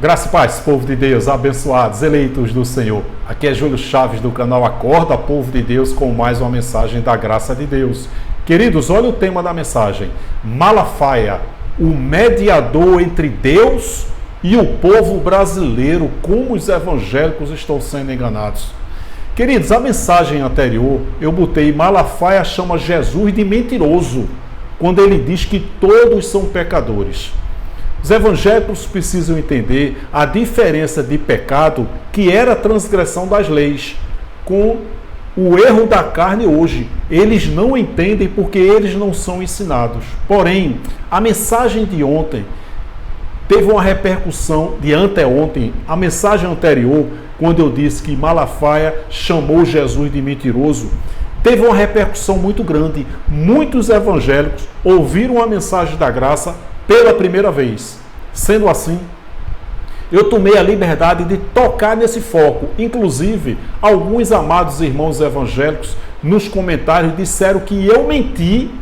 Graça e paz, povo de Deus, abençoados, eleitos do Senhor. Aqui é Júlio Chaves do canal Acorda, povo de Deus, com mais uma mensagem da graça de Deus. Queridos, olha o tema da mensagem. Malafaia, o mediador entre Deus e o povo brasileiro, como os evangélicos estão sendo enganados. Queridos, a mensagem anterior, eu botei Malafaia chama Jesus de mentiroso, quando ele diz que todos são pecadores. Os evangélicos precisam entender a diferença de pecado, que era a transgressão das leis, com o erro da carne hoje. Eles não entendem porque eles não são ensinados. Porém, a mensagem de ontem teve uma repercussão de anteontem. A mensagem anterior, quando eu disse que Malafaia chamou Jesus de mentiroso, teve uma repercussão muito grande. Muitos evangélicos ouviram a mensagem da graça pela primeira vez. Sendo assim, eu tomei a liberdade de tocar nesse foco. Inclusive, alguns amados irmãos evangélicos nos comentários disseram que eu menti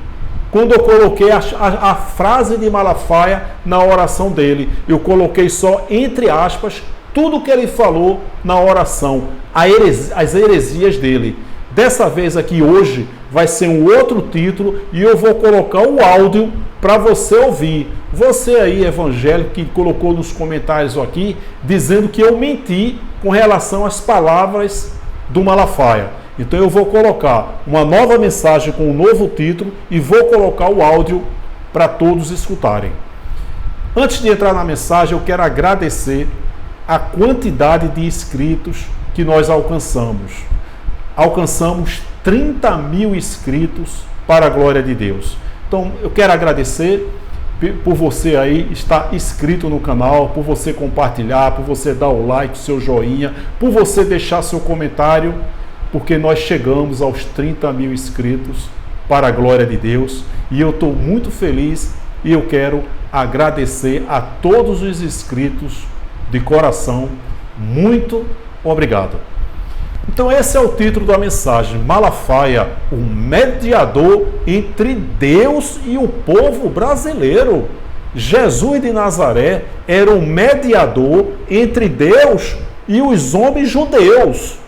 quando eu coloquei a frase de Malafaia na oração dele. Eu coloquei só entre aspas tudo que ele falou na oração, as heresias dele. Dessa vez aqui hoje vai ser um outro título e eu vou colocar o áudio para você ouvir. Você aí, evangélico, que colocou nos comentários aqui, dizendo que eu menti com relação às palavras do Malafaia. Então eu vou colocar uma nova mensagem com um novo título e vou colocar o áudio para todos escutarem. Antes de entrar na mensagem, eu quero agradecer a quantidade de inscritos que nós alcançamos. Alcançamos 30 mil inscritos para a glória de Deus. Então, eu quero agradecer por você aí estar inscrito no canal, por você compartilhar, por você dar o like, seu joinha, por você deixar seu comentário, porque nós chegamos aos 30 mil inscritos para a glória de Deus. E eu estou muito feliz e eu quero agradecer a todos os inscritos de coração. Muito obrigado. Então esse é o título da mensagem, Malafaia, o mediador entre Deus e o povo brasileiro. Jesus de Nazaré era o mediador entre Deus e os homens judeus.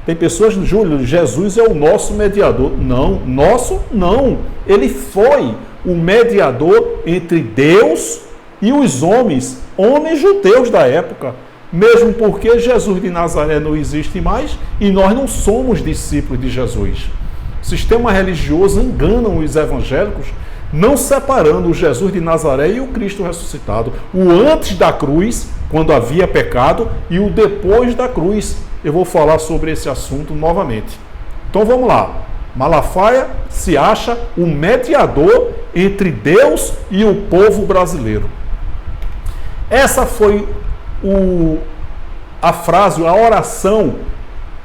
Tem pessoas, Júlio, Jesus é o nosso mediador. Não, nosso não. Ele foi o mediador entre Deus e os homens judeus da época. Mesmo porque Jesus de Nazaré não existe mais e nós não somos discípulos de Jesus. O sistema religioso engana os evangélicos, não separando o Jesus de Nazaré e o Cristo ressuscitado. O antes da cruz, quando havia pecado, e o depois da cruz. Eu vou falar sobre esse assunto novamente. Então vamos lá. Malafaia se acha o mediador entre Deus e o povo brasileiro. Essa foi a frase, a oração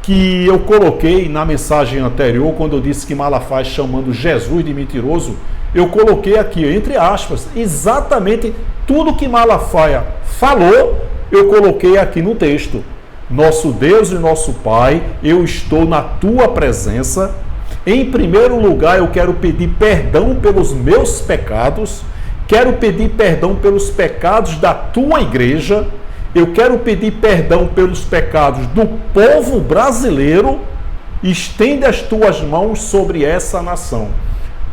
que eu coloquei na mensagem anterior, quando eu disse que Malafaia chamando Jesus de mentiroso, eu coloquei aqui, entre aspas, exatamente tudo que Malafaia falou, eu coloquei aqui no texto. Nosso Deus e nosso Pai, eu estou na tua presença. Em primeiro lugar, eu quero pedir perdão pelos meus pecados, quero pedir perdão pelos pecados da tua igreja, eu quero pedir perdão pelos pecados do povo brasileiro, estende as tuas mãos sobre essa nação.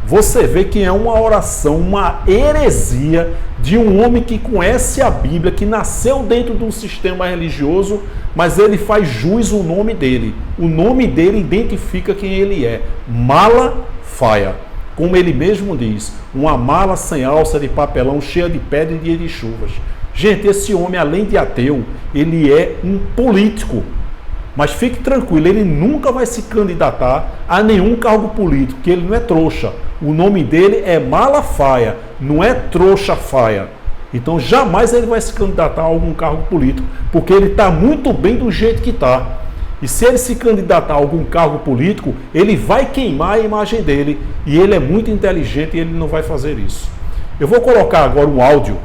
Você vê que é uma oração, uma heresia de um homem que conhece a Bíblia, que nasceu dentro de um sistema religioso, mas ele faz jus ao nome dele. O nome dele identifica quem ele é. Malafaia. Como ele mesmo diz, uma mala sem alça de papelão, cheia de pedra em dia de chuvas. Gente, esse homem, além de ateu, ele é um político. Mas fique tranquilo, ele nunca vai se candidatar a nenhum cargo político, porque ele não é trouxa. O nome dele é Malafaia, não é Trouxa Faia. Então jamais ele vai se candidatar a algum cargo político, porque ele está muito bem do jeito que está. E se ele se candidatar a algum cargo político, ele vai queimar a imagem dele. E ele é muito inteligente e ele não vai fazer isso. Eu vou colocar agora um áudio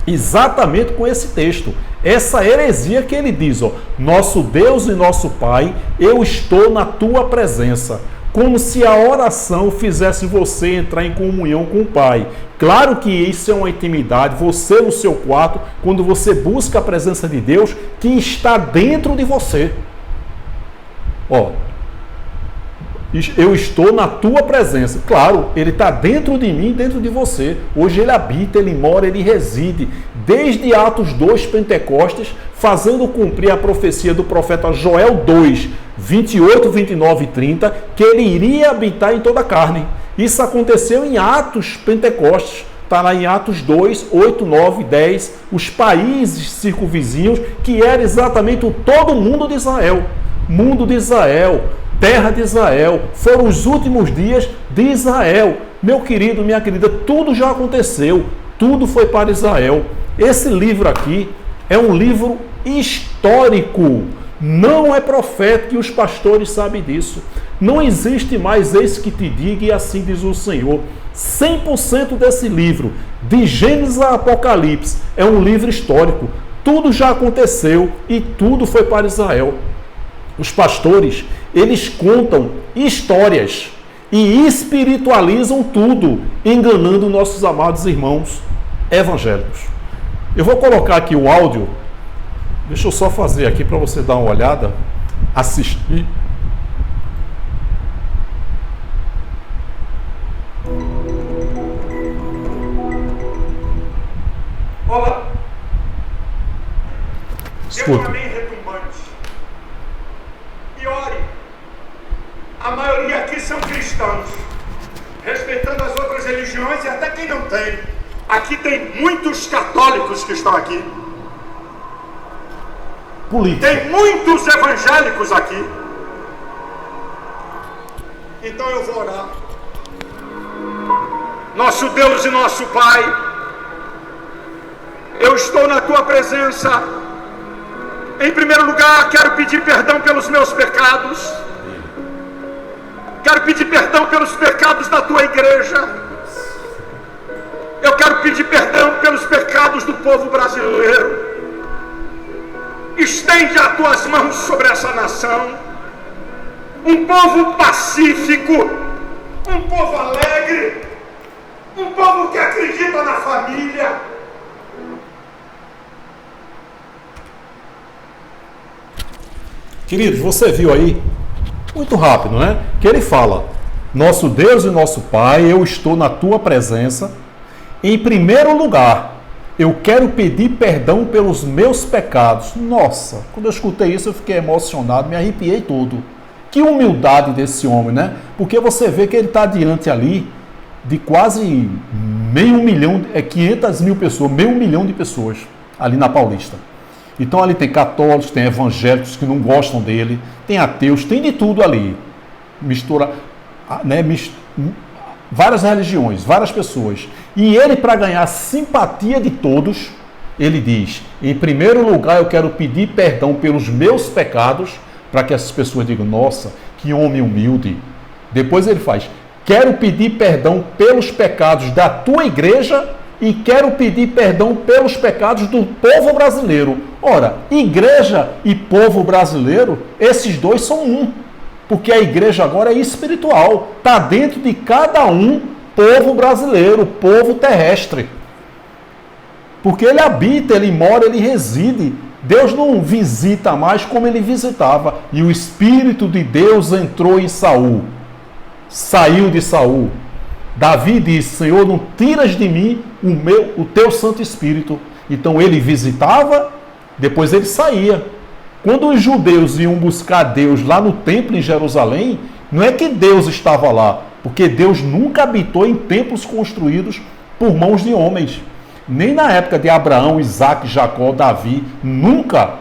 exatamente com esse texto. Essa heresia que ele diz, ó, nosso Deus e nosso Pai, eu estou na tua presença. como se a oração fizesse você entrar em comunhão com o Pai. Claro que isso é uma intimidade, você no seu quarto, quando você busca a presença de Deus, que está dentro de você. Ó, eu estou na tua presença. Claro, ele está dentro de mim, dentro de você. Hoje ele habita, ele mora, ele reside. Desde Atos 2, Pentecostes, fazendo cumprir a profecia do profeta Joel 2, 28, 29 e 30, que ele iria habitar em toda a carne. Isso aconteceu em Atos Pentecostes. Está lá em Atos 2, 8, 9, 10, os países circunvizinhos, que era exatamente todo o mundo de Israel. Mundo de Israel, terra de Israel, foram os últimos dias de Israel. Meu querido, minha querida, tudo já aconteceu, tudo foi para Israel. Esse livro aqui é um livro histórico, não é profético, e os pastores sabem disso. Não existe mais esse que te diga, e assim diz o Senhor. 100% desse livro, de Gênesis a Apocalipse, é um livro histórico. Tudo já aconteceu e tudo foi para Israel. Os pastores, eles contam histórias e espiritualizam tudo, enganando nossos amados irmãos evangélicos. Eu vou colocar aqui o áudio, deixa eu só fazer aqui para você dar uma olhada, assistir. Olá. Escuta. E ore. A maioria aqui são cristãos, respeitando as outras religiões e até quem não tem. Aqui tem muitos católicos que estão aqui. Política. Tem muitos evangélicos aqui. Então eu vou orar. Nosso Deus e nosso Pai, eu estou na tua presença. Em primeiro lugar, quero pedir perdão pelos meus pecados. Quero pedir perdão pelos pecados da tua igreja. Eu quero pedir perdão pelos pecados do povo brasileiro. Estende as tuas mãos sobre essa nação. Um povo pacífico, um povo alegre, um povo que acredita na família. Queridos, você viu aí, muito rápido, né? Que ele fala, nosso Deus e nosso Pai, eu estou na tua presença. Em primeiro lugar, eu quero pedir perdão pelos meus pecados. Nossa, quando eu escutei isso eu fiquei emocionado, me arrepiei todo. Que humildade desse homem, né? Porque você vê que ele está diante ali de quase 500 mil pessoas, 500 mil de pessoas ali na Paulista. Então ali tem católicos, tem evangélicos que não gostam dele, tem ateus, tem de tudo ali. Mistura, né, várias religiões, várias pessoas. E ele, para ganhar a simpatia de todos, ele diz, em primeiro lugar eu quero pedir perdão pelos meus pecados, para que essas pessoas digam, nossa, que homem humilde. Depois ele faz, quero pedir perdão pelos pecados da tua igreja e quero pedir perdão pelos pecados do povo brasileiro. Ora, igreja e povo brasileiro, esses dois são um. Porque a igreja agora é espiritual. Está dentro de cada um, povo brasileiro, povo terrestre. Porque ele habita, ele mora, ele reside. Deus não visita mais como ele visitava. E o Espírito de Deus entrou em Saul. Saiu de Saul. Davi disse, Senhor, não tiras de mim o teu Santo Espírito. Então ele visitava, depois ele saía. Quando os judeus iam buscar Deus lá no templo em Jerusalém, não é que Deus estava lá, porque Deus nunca habitou em templos construídos por mãos de homens. Nem na época de Abraão, Isaac, Jacó, Davi, nunca.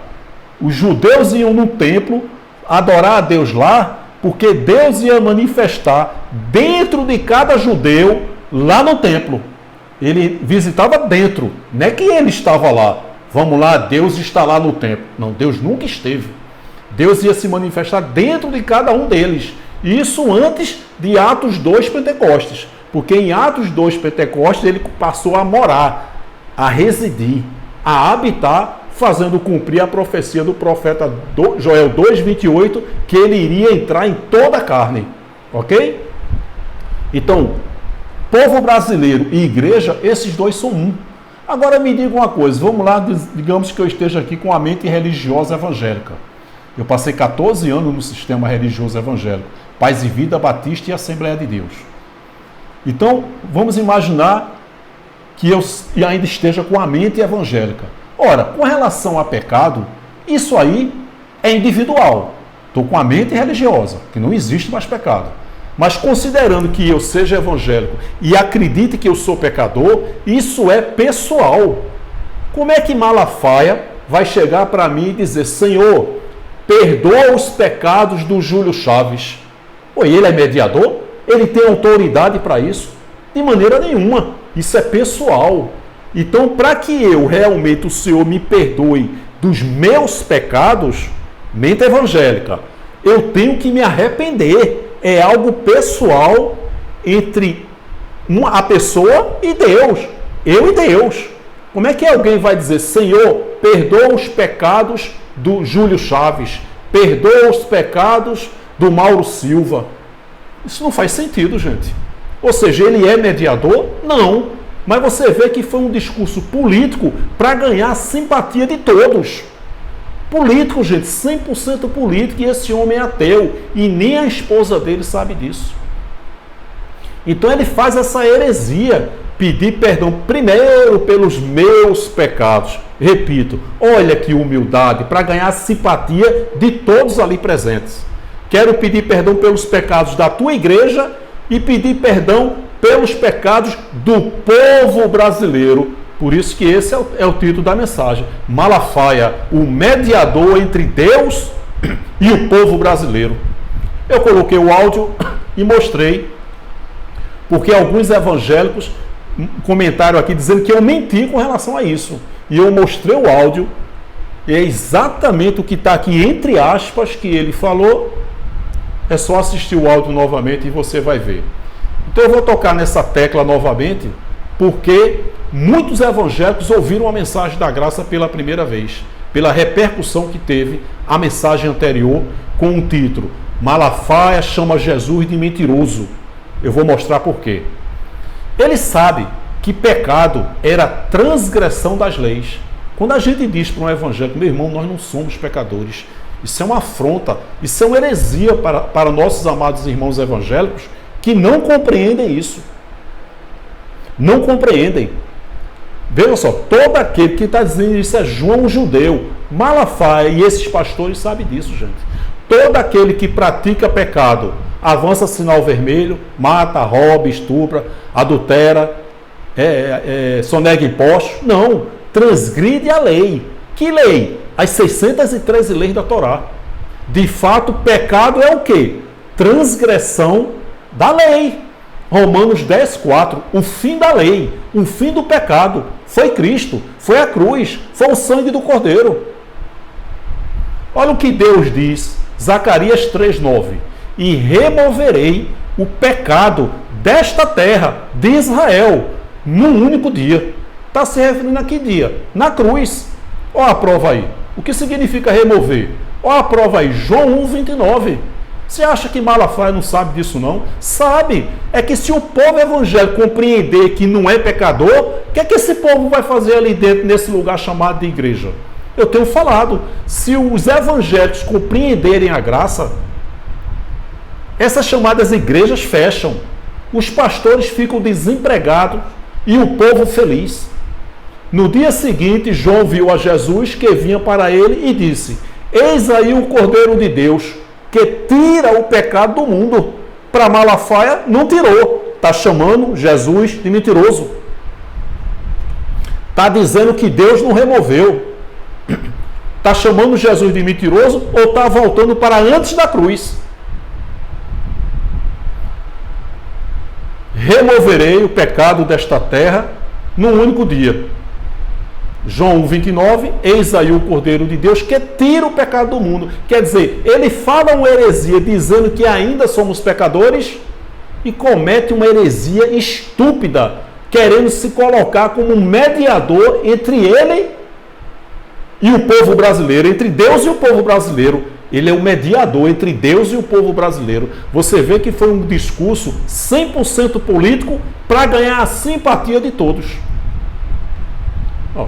Os judeus iam no templo adorar a Deus lá, porque Deus ia manifestar dentro de cada judeu lá no templo. Ele visitava dentro, não é que ele estava lá. Vamos lá, Deus está lá no templo. Não, Deus nunca esteve. Deus ia se manifestar dentro de cada um deles. Isso antes de Atos 2 Pentecostes. Porque em Atos 2 Pentecostes ele passou a morar, a residir, a habitar, fazendo cumprir a profecia do profeta Joel 2,28, que ele iria entrar em toda a carne. Ok? Então, povo brasileiro e igreja, esses dois são um. Agora me diga uma coisa, vamos lá, digamos que eu esteja aqui com a mente religiosa evangélica. Eu passei 14 anos no sistema religioso evangélico, Paz e Vida, Batista e Assembleia de Deus. Então, vamos imaginar que eu ainda esteja com a mente evangélica. Ora, com relação a pecado, isso aí é individual. Estou com a mente religiosa, que não existe mais pecado. Mas considerando que eu seja evangélico e acredite que eu sou pecador, isso é pessoal. Como é que Malafaia vai chegar para mim e dizer: Senhor, perdoa os pecados do Júlio Chaves? Pô, ele é mediador? Ele tem autoridade para isso? De maneira nenhuma. Isso é pessoal. Então, para que eu realmente, o Senhor me perdoe dos meus pecados, mente evangélica, eu tenho que me arrepender. É algo pessoal entre a pessoa e Deus. Eu e Deus. Como é que alguém vai dizer: Senhor, perdoa os pecados do Júlio Chaves, perdoa os pecados do Mauro Silva? Isso não faz sentido, gente. Ou seja, ele é mediador? Não. Mas você vê que foi um discurso político para ganhar a simpatia de todos. Político, gente, 100% político, e esse homem é ateu, e nem a esposa dele sabe disso. Então ele faz essa heresia, pedir perdão primeiro pelos meus pecados. Repito, olha que humildade, para ganhar a simpatia de todos ali presentes. Quero pedir perdão pelos pecados da tua igreja e pedir perdão pelos pecados do povo brasileiro. Por isso que esse é o título da mensagem. Malafaia, o mediador entre Deus e o povo brasileiro. Eu coloquei o áudio e mostrei, porque alguns evangélicos comentaram aqui dizendo que eu menti com relação a isso. E eu mostrei o áudio, e é exatamente o que está aqui entre aspas que ele falou. É só assistir o áudio novamente e você vai ver. Então eu vou tocar nessa tecla novamente, porque muitos evangélicos ouviram a mensagem da graça pela primeira vez, pela repercussão que teve a mensagem anterior com o título Malafaia chama Jesus de mentiroso. Eu vou mostrar por quê. Ele sabe que pecado era transgressão das leis. Quando a gente diz para um evangélico: meu irmão, nós não somos pecadores, isso é uma afronta, isso é uma heresia para nossos amados irmãos evangélicos que não compreendem isso. Não compreendem. Veja só, todo aquele que está dizendo isso é João Judeu. Malafaia e esses pastores sabem disso, gente. Todo aquele que pratica pecado, avança sinal vermelho, mata, rouba, estupra, adultera, sonega impostos. Não, transgride a lei. Que lei? As 613 leis da Torá. De fato, pecado é o quê? Transgressão da lei. Romanos 10:4, o fim da lei, o fim do pecado, foi Cristo, foi a cruz, foi o sangue do Cordeiro. Olha o que Deus diz, Zacarias 3:9, e removerei o pecado desta terra, de Israel, num único dia. Está se referindo a que dia? Na cruz. Olha a prova aí. O que significa remover? Olha a prova aí, João 1:29. Você acha que Malafaia não sabe disso, não? Sabe. É que se o povo evangélico compreender que não é pecador, o que é que esse povo vai fazer ali dentro, nesse lugar chamado de igreja? Eu tenho falado, se os evangélicos compreenderem a graça, essas chamadas igrejas fecham, os pastores ficam desempregados e o povo feliz. No dia seguinte, João viu a Jesus que vinha para ele e disse: eis aí o Cordeiro de Deus, que tira o pecado do mundo. Para Malafaia, não tirou. Está chamando Jesus de mentiroso. Está dizendo que Deus não removeu. Está chamando Jesus de mentiroso ou está voltando para antes da cruz? Removerei o pecado desta terra num único dia. João 1:29, eis aí o Cordeiro de Deus que tira o pecado do mundo. Quer dizer, ele fala uma heresia dizendo que ainda somos pecadores e comete uma heresia estúpida, querendo se colocar como um mediador entre ele e o povo brasileiro, entre Deus e o povo brasileiro. Ele é o mediador entre Deus e o povo brasileiro. Você vê que foi um discurso 100% político para ganhar a simpatia de todos. Ó,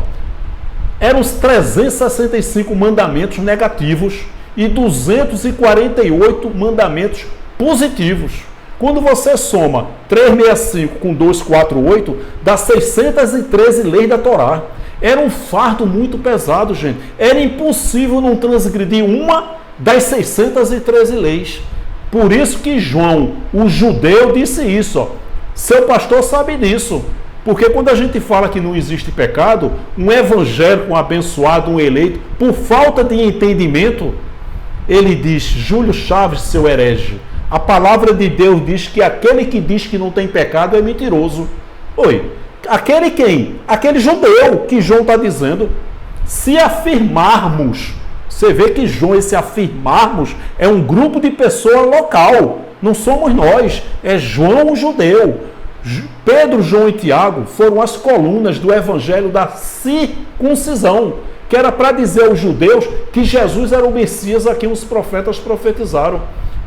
eram os 365 mandamentos negativos e 248 mandamentos positivos. Quando você soma 365 com 248, dá 613 leis da Torá. Era um fardo muito pesado, gente. Era impossível não transgredir uma das 613 leis. Por isso que João, o judeu, disse isso. Ó. Seu pastor sabe disso. Porque quando a gente fala que não existe pecado, um evangélico, um abençoado, um eleito, por falta de entendimento, ele diz: Júlio Chaves, seu herege, a palavra de Deus diz que aquele que diz que não tem pecado é mentiroso. Oi, aquele quem? Aquele judeu que João está dizendo. Se afirmarmos, você vê que João, esse afirmarmos, é um grupo de pessoas local. Não somos nós, é João o judeu. Pedro, João e Tiago foram as colunas do evangelho da circuncisão, que era para dizer aos judeus que Jesus era o Messias a quem os profetas profetizaram.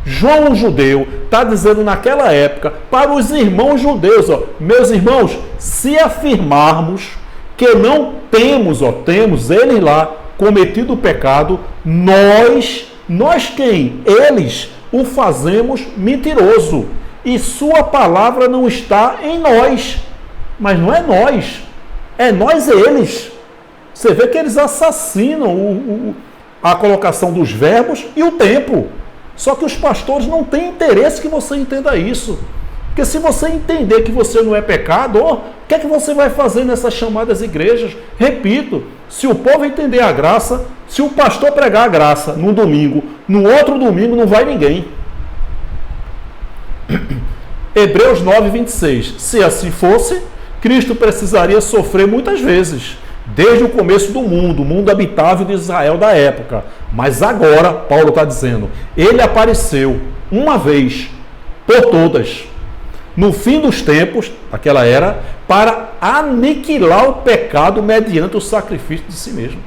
João, o judeu, está dizendo naquela época para os irmãos judeus: ó, meus irmãos, se afirmarmos que não temos, ó, temos eles lá cometido o pecado, nós quem? Eles o fazemos mentiroso e sua palavra não está em nós. Mas não é nós, é nós eles. Você vê que eles assassinam a colocação dos verbos e o tempo. Só que os pastores não têm interesse que você entenda isso. Porque se você entender que você não é pecador, o que é que você vai fazer nessas chamadas igrejas? Repito, se o povo entender a graça, se o pastor pregar a graça num domingo, no outro domingo não vai ninguém. Hebreus 9, 26. Se assim fosse, Cristo precisaria sofrer muitas vezes, desde o começo do mundo, o mundo habitável de Israel da época. Mas agora, Paulo está dizendo, ele apareceu uma vez por todas, no fim dos tempos, naquela era, para aniquilar o pecado mediante o sacrifício de si mesmo.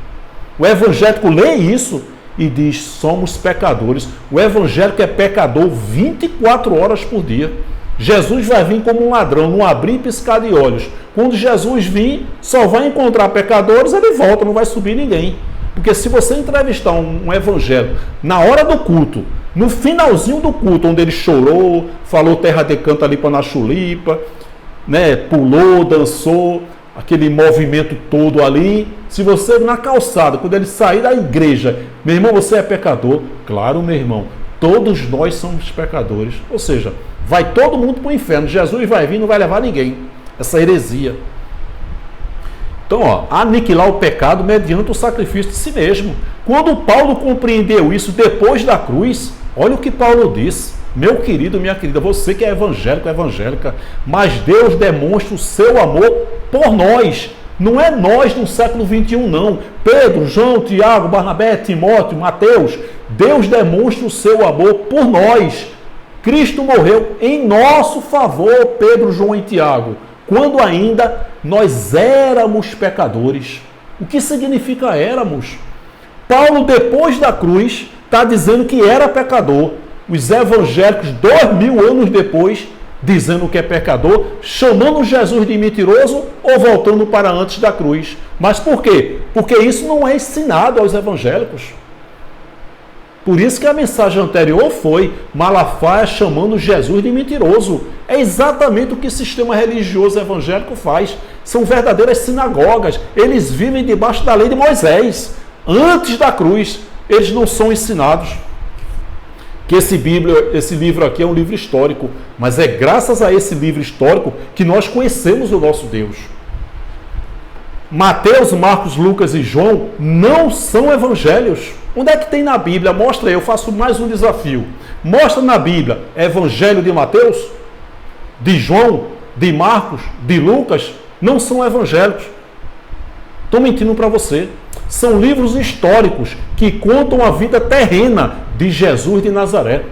O evangélico lê isso e diz: somos pecadores. O evangélico é pecador 24 horas por dia. Jesus vai vir como um ladrão, num abrir e piscar de olhos. Quando Jesus vir, só vai encontrar pecadores, ele volta, não vai subir ninguém. Porque se você entrevistar um evangélico na hora do culto, no finalzinho do culto, onde ele chorou, falou terra de canto ali para na chulipa, né, pulou, dançou, aquele movimento todo ali, se você na calçada, quando ele sair da igreja, meu irmão, você é pecador? Claro, meu irmão, todos nós somos pecadores. Ou seja, vai todo mundo para o inferno. Jesus vai vir e não vai levar ninguém. Essa heresia. Então, ó, aniquilar o pecado mediante o sacrifício de si mesmo. Quando Paulo compreendeu isso depois da cruz, olha o que Paulo disse: meu querido, minha querida, você que é evangélico, evangélica, mas Deus demonstra o seu amor por nós. Não é nós no século 21, não. Pedro, João, Tiago, Barnabé, Timóteo, Mateus. Deus demonstra o seu amor por nós. Cristo morreu em nosso favor, Pedro, João e Tiago, quando ainda nós éramos pecadores. O que significa éramos? Paulo, depois da cruz, está dizendo que era pecador. Os evangélicos, 2000 anos depois, dizendo que é pecador, chamando Jesus de mentiroso ou voltando para antes da cruz. Mas por quê? Porque isso não é ensinado aos evangélicos. Por isso que a mensagem anterior foi Malafaia chamando Jesus de mentiroso. É exatamente o que o sistema religioso evangélico faz. São verdadeiras sinagogas. Eles vivem debaixo da lei de Moisés. Antes da cruz, eles não são ensinados. Que esse livro aqui é um livro histórico. Mas é graças a esse livro histórico que nós conhecemos o nosso Deus. Mateus, Marcos, Lucas e João não são evangelhos. Onde é que tem na Bíblia? Mostra aí, eu faço mais um desafio. Mostra na Bíblia Evangelho de Mateus, de João, de Marcos, de Lucas. Não são evangélicos. Estou mentindo para você. São livros históricos que contam a vida terrena de Jesus de Nazaré.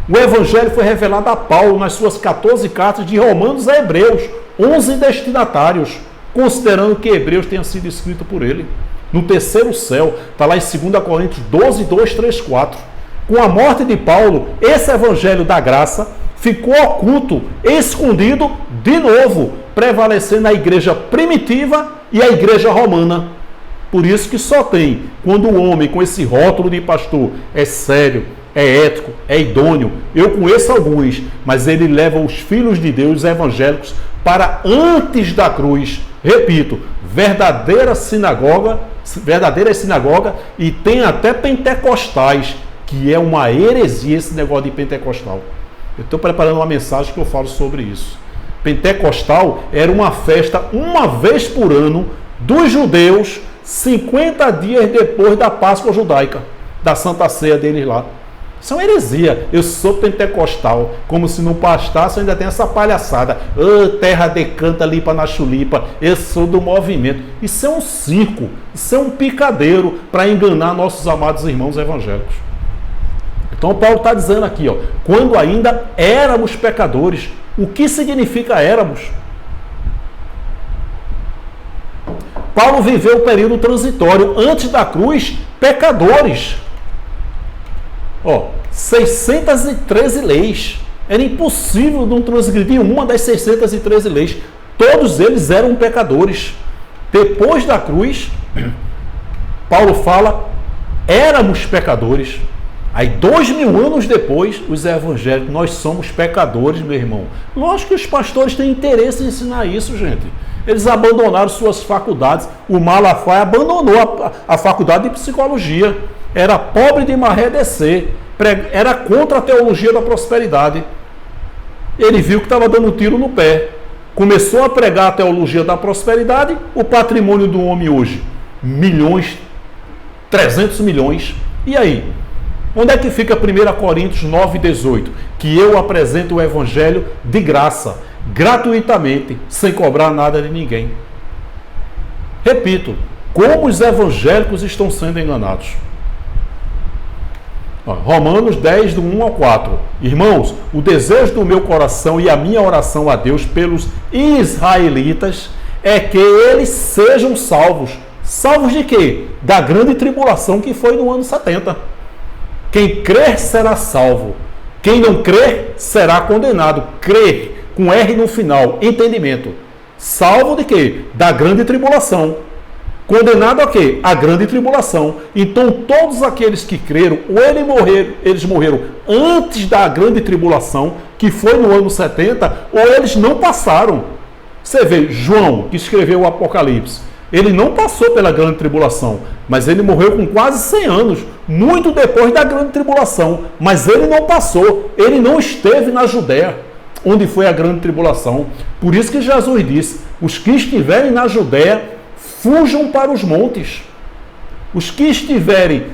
O Evangelho foi revelado a Paulo nas suas 14 cartas de Romanos a Hebreus, 11 destinatários, considerando que Hebreus tenha sido escrito por ele. No terceiro céu, está lá em 2 Coríntios 12, 2, 3, 4. Com a morte de Paulo, esse evangelho da graça ficou oculto, escondido de novo, prevalecendo a igreja primitiva e a igreja romana. Por isso que só tem, quando o homem com esse rótulo de pastor é sério, é ético, é idôneo. Eu conheço alguns, mas ele leva os filhos de Deus evangélicos para antes da cruz. Repito, verdadeira sinagoga, e tem até pentecostais, que é uma heresia esse negócio de pentecostal. Eu estou preparando uma mensagem que eu falo sobre isso. Pentecostal era uma festa uma vez por ano dos judeus, 50 dias depois da Páscoa judaica, da Santa Ceia deles lá. Isso é uma heresia. Eu sou pentecostal, como se não bastasse, ainda tem essa palhaçada. Terra decanta, lipa na chulipa, eu sou do movimento. Isso é um circo, isso é um picadeiro para enganar nossos amados irmãos evangélicos. Então Paulo está dizendo aqui, quando ainda éramos pecadores. O que significa éramos? Paulo viveu o período transitório, antes da cruz, pecadores. 613 leis. Era impossível não transgredir uma das 613 leis. Todos eles eram pecadores. Depois da cruz, Paulo fala, éramos pecadores. Aí 2000 anos depois, os evangélicos, nós somos pecadores, meu irmão. Lógico que os pastores têm interesse em ensinar isso, gente. Eles abandonaram suas faculdades. O Malafaia abandonou a faculdade de psicologia. Era pobre de maré descer. Era contra a teologia da prosperidade. Ele viu que estava dando tiro no pé. Começou a pregar a teologia da prosperidade. O patrimônio do homem hoje, 300 milhões. E aí? Onde é que fica 1 Coríntios 9,18? Que eu apresento o evangelho de graça, gratuitamente, sem cobrar nada de ninguém. Repito, como os evangélicos estão sendo enganados. Romanos 10, do 1 ao 4. Irmãos, o desejo do meu coração e a minha oração a Deus pelos israelitas é que eles sejam salvos. Salvos de quê? Da grande tribulação que foi no ano 70. Quem crer será salvo. Quem não crer será condenado. Crer, com R no final, entendimento. Salvo de quê? Da grande tribulação. Condenado a quê? A grande tribulação. Então todos aqueles que creram, ou eles morreram antes da grande tribulação, que foi no ano 70, ou eles não passaram. Você vê, João, que escreveu o Apocalipse, ele não passou pela grande tribulação, mas ele morreu com quase 100 anos, muito depois da grande tribulação. Mas ele não passou, ele não esteve na Judéia, onde foi a grande tribulação. Por isso que Jesus disse, os que estiverem na Judéia, fujam para os montes. Os que estiverem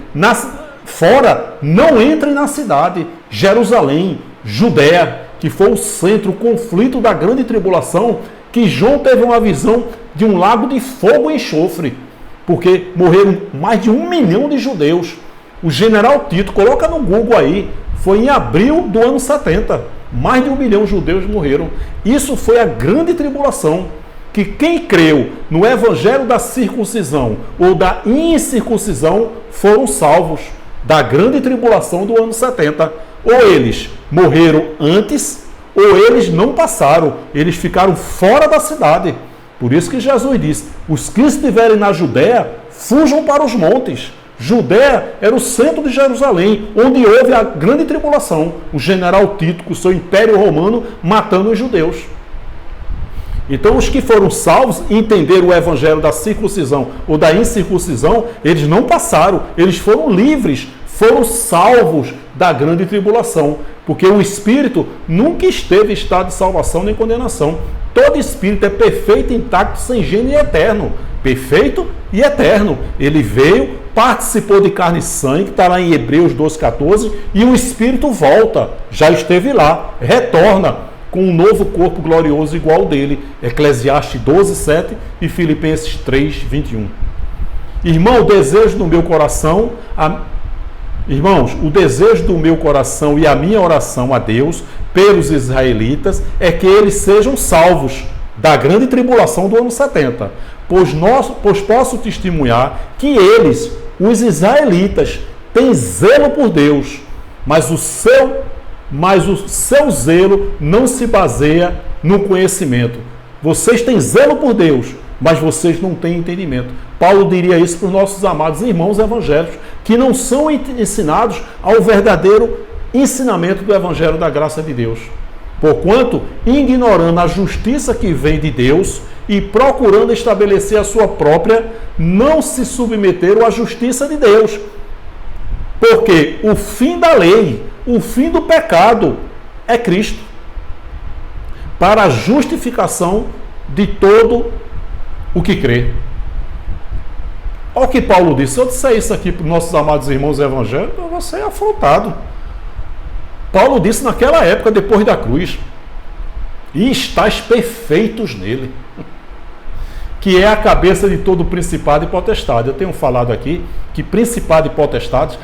fora, não entrem na cidade. Jerusalém, Judéia, que foi o centro, o conflito da grande tribulação, que João teve uma visão de um lago de fogo e enxofre, porque morreram mais de 1 milhão de judeus. O general Tito, coloca no Google aí, foi em abril do ano 70, mais de 1 milhão de judeus morreram. Isso foi a grande tribulação, que quem creu no evangelho da circuncisão ou da incircuncisão foram salvos da grande tribulação do ano 70. Ou eles morreram antes, ou eles não passaram, eles ficaram fora da cidade. Por isso que Jesus disse, os que estiverem na Judéia, fujam para os montes. Judéia era o centro de Jerusalém, onde houve a grande tribulação. O general Tito, com o seu império romano, matando os judeus. Então os que foram salvos e entenderam o evangelho da circuncisão ou da incircuncisão, eles não passaram, eles foram livres, foram salvos da grande tribulação, porque o Espírito nunca esteve em estado de salvação nem condenação. Todo Espírito é perfeito, intacto, sem gênero e eterno. Perfeito e eterno. Ele veio, participou de carne e sangue, que está lá em Hebreus 12,14, e o Espírito volta, já esteve lá, retorna com um novo corpo glorioso igual ao dele. Eclesiastes 12,7 e Filipenses 3,21. Irmão, o desejo do meu coração... Irmãos, o desejo do meu coração e a minha oração a Deus pelos israelitas é que eles sejam salvos da grande tribulação do ano 70, pois posso testemunhar que eles, os israelitas, têm zelo por Deus, mas o seu zelo não se baseia no conhecimento. Vocês têm zelo por Deus, mas vocês não têm entendimento. Paulo diria isso para os nossos amados irmãos evangélicos, que não são ensinados ao verdadeiro ensinamento do Evangelho da graça de Deus. Porquanto, ignorando a justiça que vem de Deus e procurando estabelecer a sua própria, não se submeteram à justiça de Deus. Porque o fim da lei, o fim do pecado é Cristo, para a justificação de todo o que crê. Olha o que Paulo disse. Se eu disser isso aqui para os nossos amados irmãos evangélicos, eu vou ser afrontado. Paulo disse naquela época, depois da cruz: e estáis perfeitos nele, que é a cabeça de todo principado e potestade. Eu tenho falado aqui que principado e potestade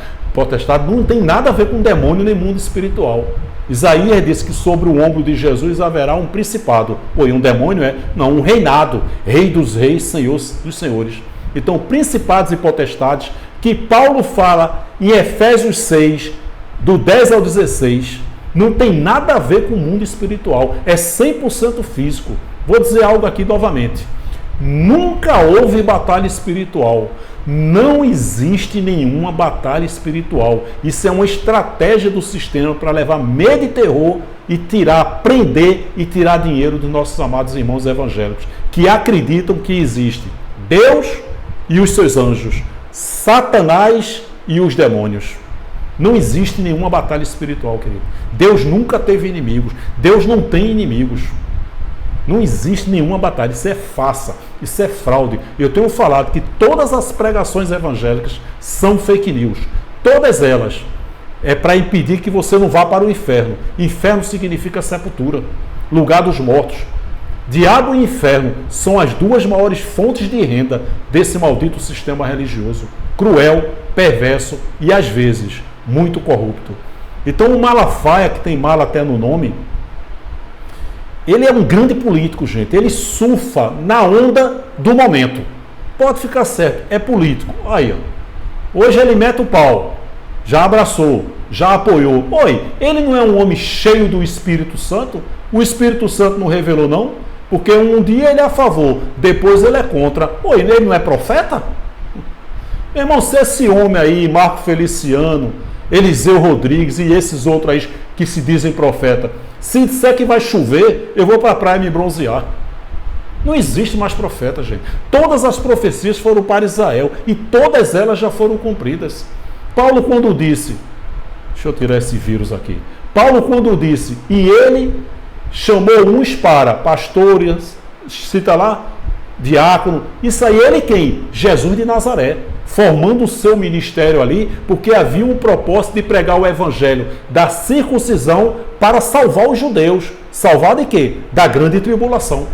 não tem nada a ver com demônio nem mundo espiritual. Isaías disse que sobre o ombro de Jesus haverá um principado. E um demônio não, um reinado, rei dos reis, senhor dos senhores. Então, principados e potestades, que Paulo fala em Efésios 6, do 10 ao 16, não tem nada a ver com o mundo espiritual, é 100% físico. Vou dizer algo aqui novamente: nunca houve batalha espiritual, não existe nenhuma batalha espiritual. Isso é uma estratégia do sistema para levar medo e terror e prender e tirar dinheiro dos nossos amados irmãos evangélicos, que acreditam que existe Deus e os seus anjos, Satanás e os demônios. Não existe nenhuma batalha espiritual, querido. Deus nunca teve inimigos. Deus não tem inimigos. Não existe nenhuma batalha. Isso é farsa. Isso é fraude. Eu tenho falado que todas as pregações evangélicas são fake news. Todas elas. É para impedir que você não vá para o inferno. Inferno significa sepultura, lugar dos mortos. Diabo e inferno são as duas maiores fontes de renda desse maldito sistema religioso. Cruel, perverso e, às vezes, muito corrupto. Então o Malafaia, que tem mala até no nome, ele é um grande político, gente. Ele surfa na onda do momento. Pode ficar certo, é político. Aí, ó. Hoje ele mete o pau, já abraçou, já apoiou. Ele não é um homem cheio do Espírito Santo? O Espírito Santo não revelou, não? Porque um dia ele é a favor, depois ele é contra. Ele não é profeta? Meu irmão, se esse homem aí, Marco Feliciano, Eliseu Rodrigues e esses outros aí que se dizem profeta, se disser que vai chover, eu vou para a praia me bronzear. Não existe mais profeta, gente. Todas as profecias foram para Israel e todas elas já foram cumpridas. Paulo, quando disse, deixa eu tirar esse vírus aqui. Paulo, quando disse, e ele chamou uns para pastores, cita lá, diácono, isso aí ele quem? Jesus de Nazaré, formando o seu ministério ali, porque havia um propósito de pregar o evangelho da circuncisão para salvar os judeus. Salvar de quê? Da grande tribulação.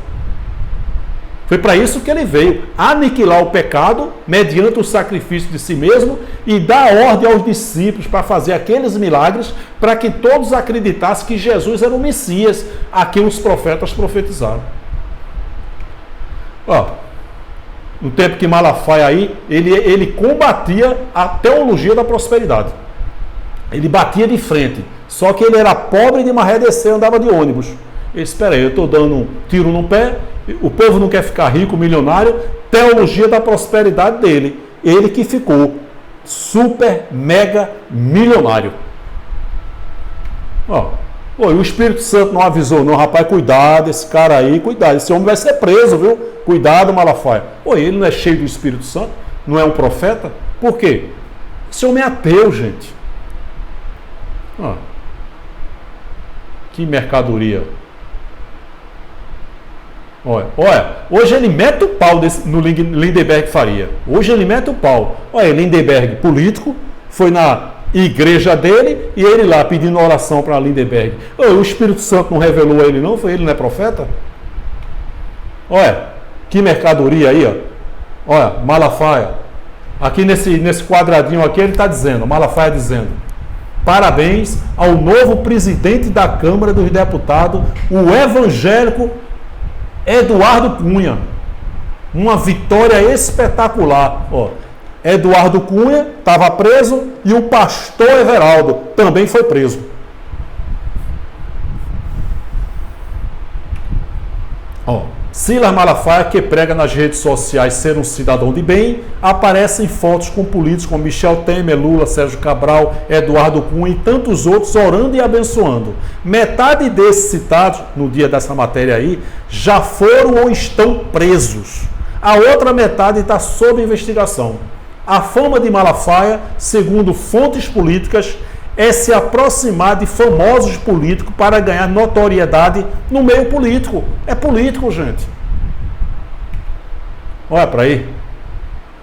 Foi para isso que ele veio, aniquilar o pecado mediante o sacrifício de si mesmo e dar ordem aos discípulos para fazer aqueles milagres para que todos acreditassem que Jesus era o Messias, a quem os profetas profetizaram. No tempo que Malafaia aí, ele combatia a teologia da prosperidade. Ele batia de frente, só que ele era pobre de maré descer, andava de ônibus. Ele disse, espera aí, eu estou dando um tiro no pé, o povo não quer ficar rico, milionário, teologia da prosperidade dele. Ele que ficou super, mega milionário. E o Espírito Santo não avisou, não, rapaz, cuidado, esse cara aí, cuidado, esse homem vai ser preso, viu? Cuidado, Malafaia. Ele não é cheio do Espírito Santo? Não é um profeta? Por quê? Esse homem é ateu, gente. Que mercadoria. Hoje ele mete o pau no Lindenberg Faria. Hoje ele mete o pau. Lindenberg, político, foi na igreja dele e ele lá pedindo oração para Lindenberg. O Espírito Santo não revelou a ele, não? Ele não é profeta? Que mercadoria aí, Malafaia. Aqui nesse quadradinho aqui ele está dizendo, Malafaia dizendo: parabéns ao novo presidente da Câmara dos Deputados, o evangélico Eduardo Cunha. Uma vitória espetacular. Eduardo Cunha estava preso e o pastor Everaldo também foi preso. Silas Malafaia, que prega nas redes sociais ser um cidadão de bem, aparece em fotos com políticos como Michel Temer, Lula, Sérgio Cabral, Eduardo Cunha e tantos outros orando e abençoando. Metade desses citados, no dia dessa matéria aí, já foram ou estão presos. A outra metade está sob investigação. A fama de Malafaia, segundo fontes políticas, é se aproximar de famosos políticos para ganhar notoriedade no meio político. É político, gente. Olha para aí.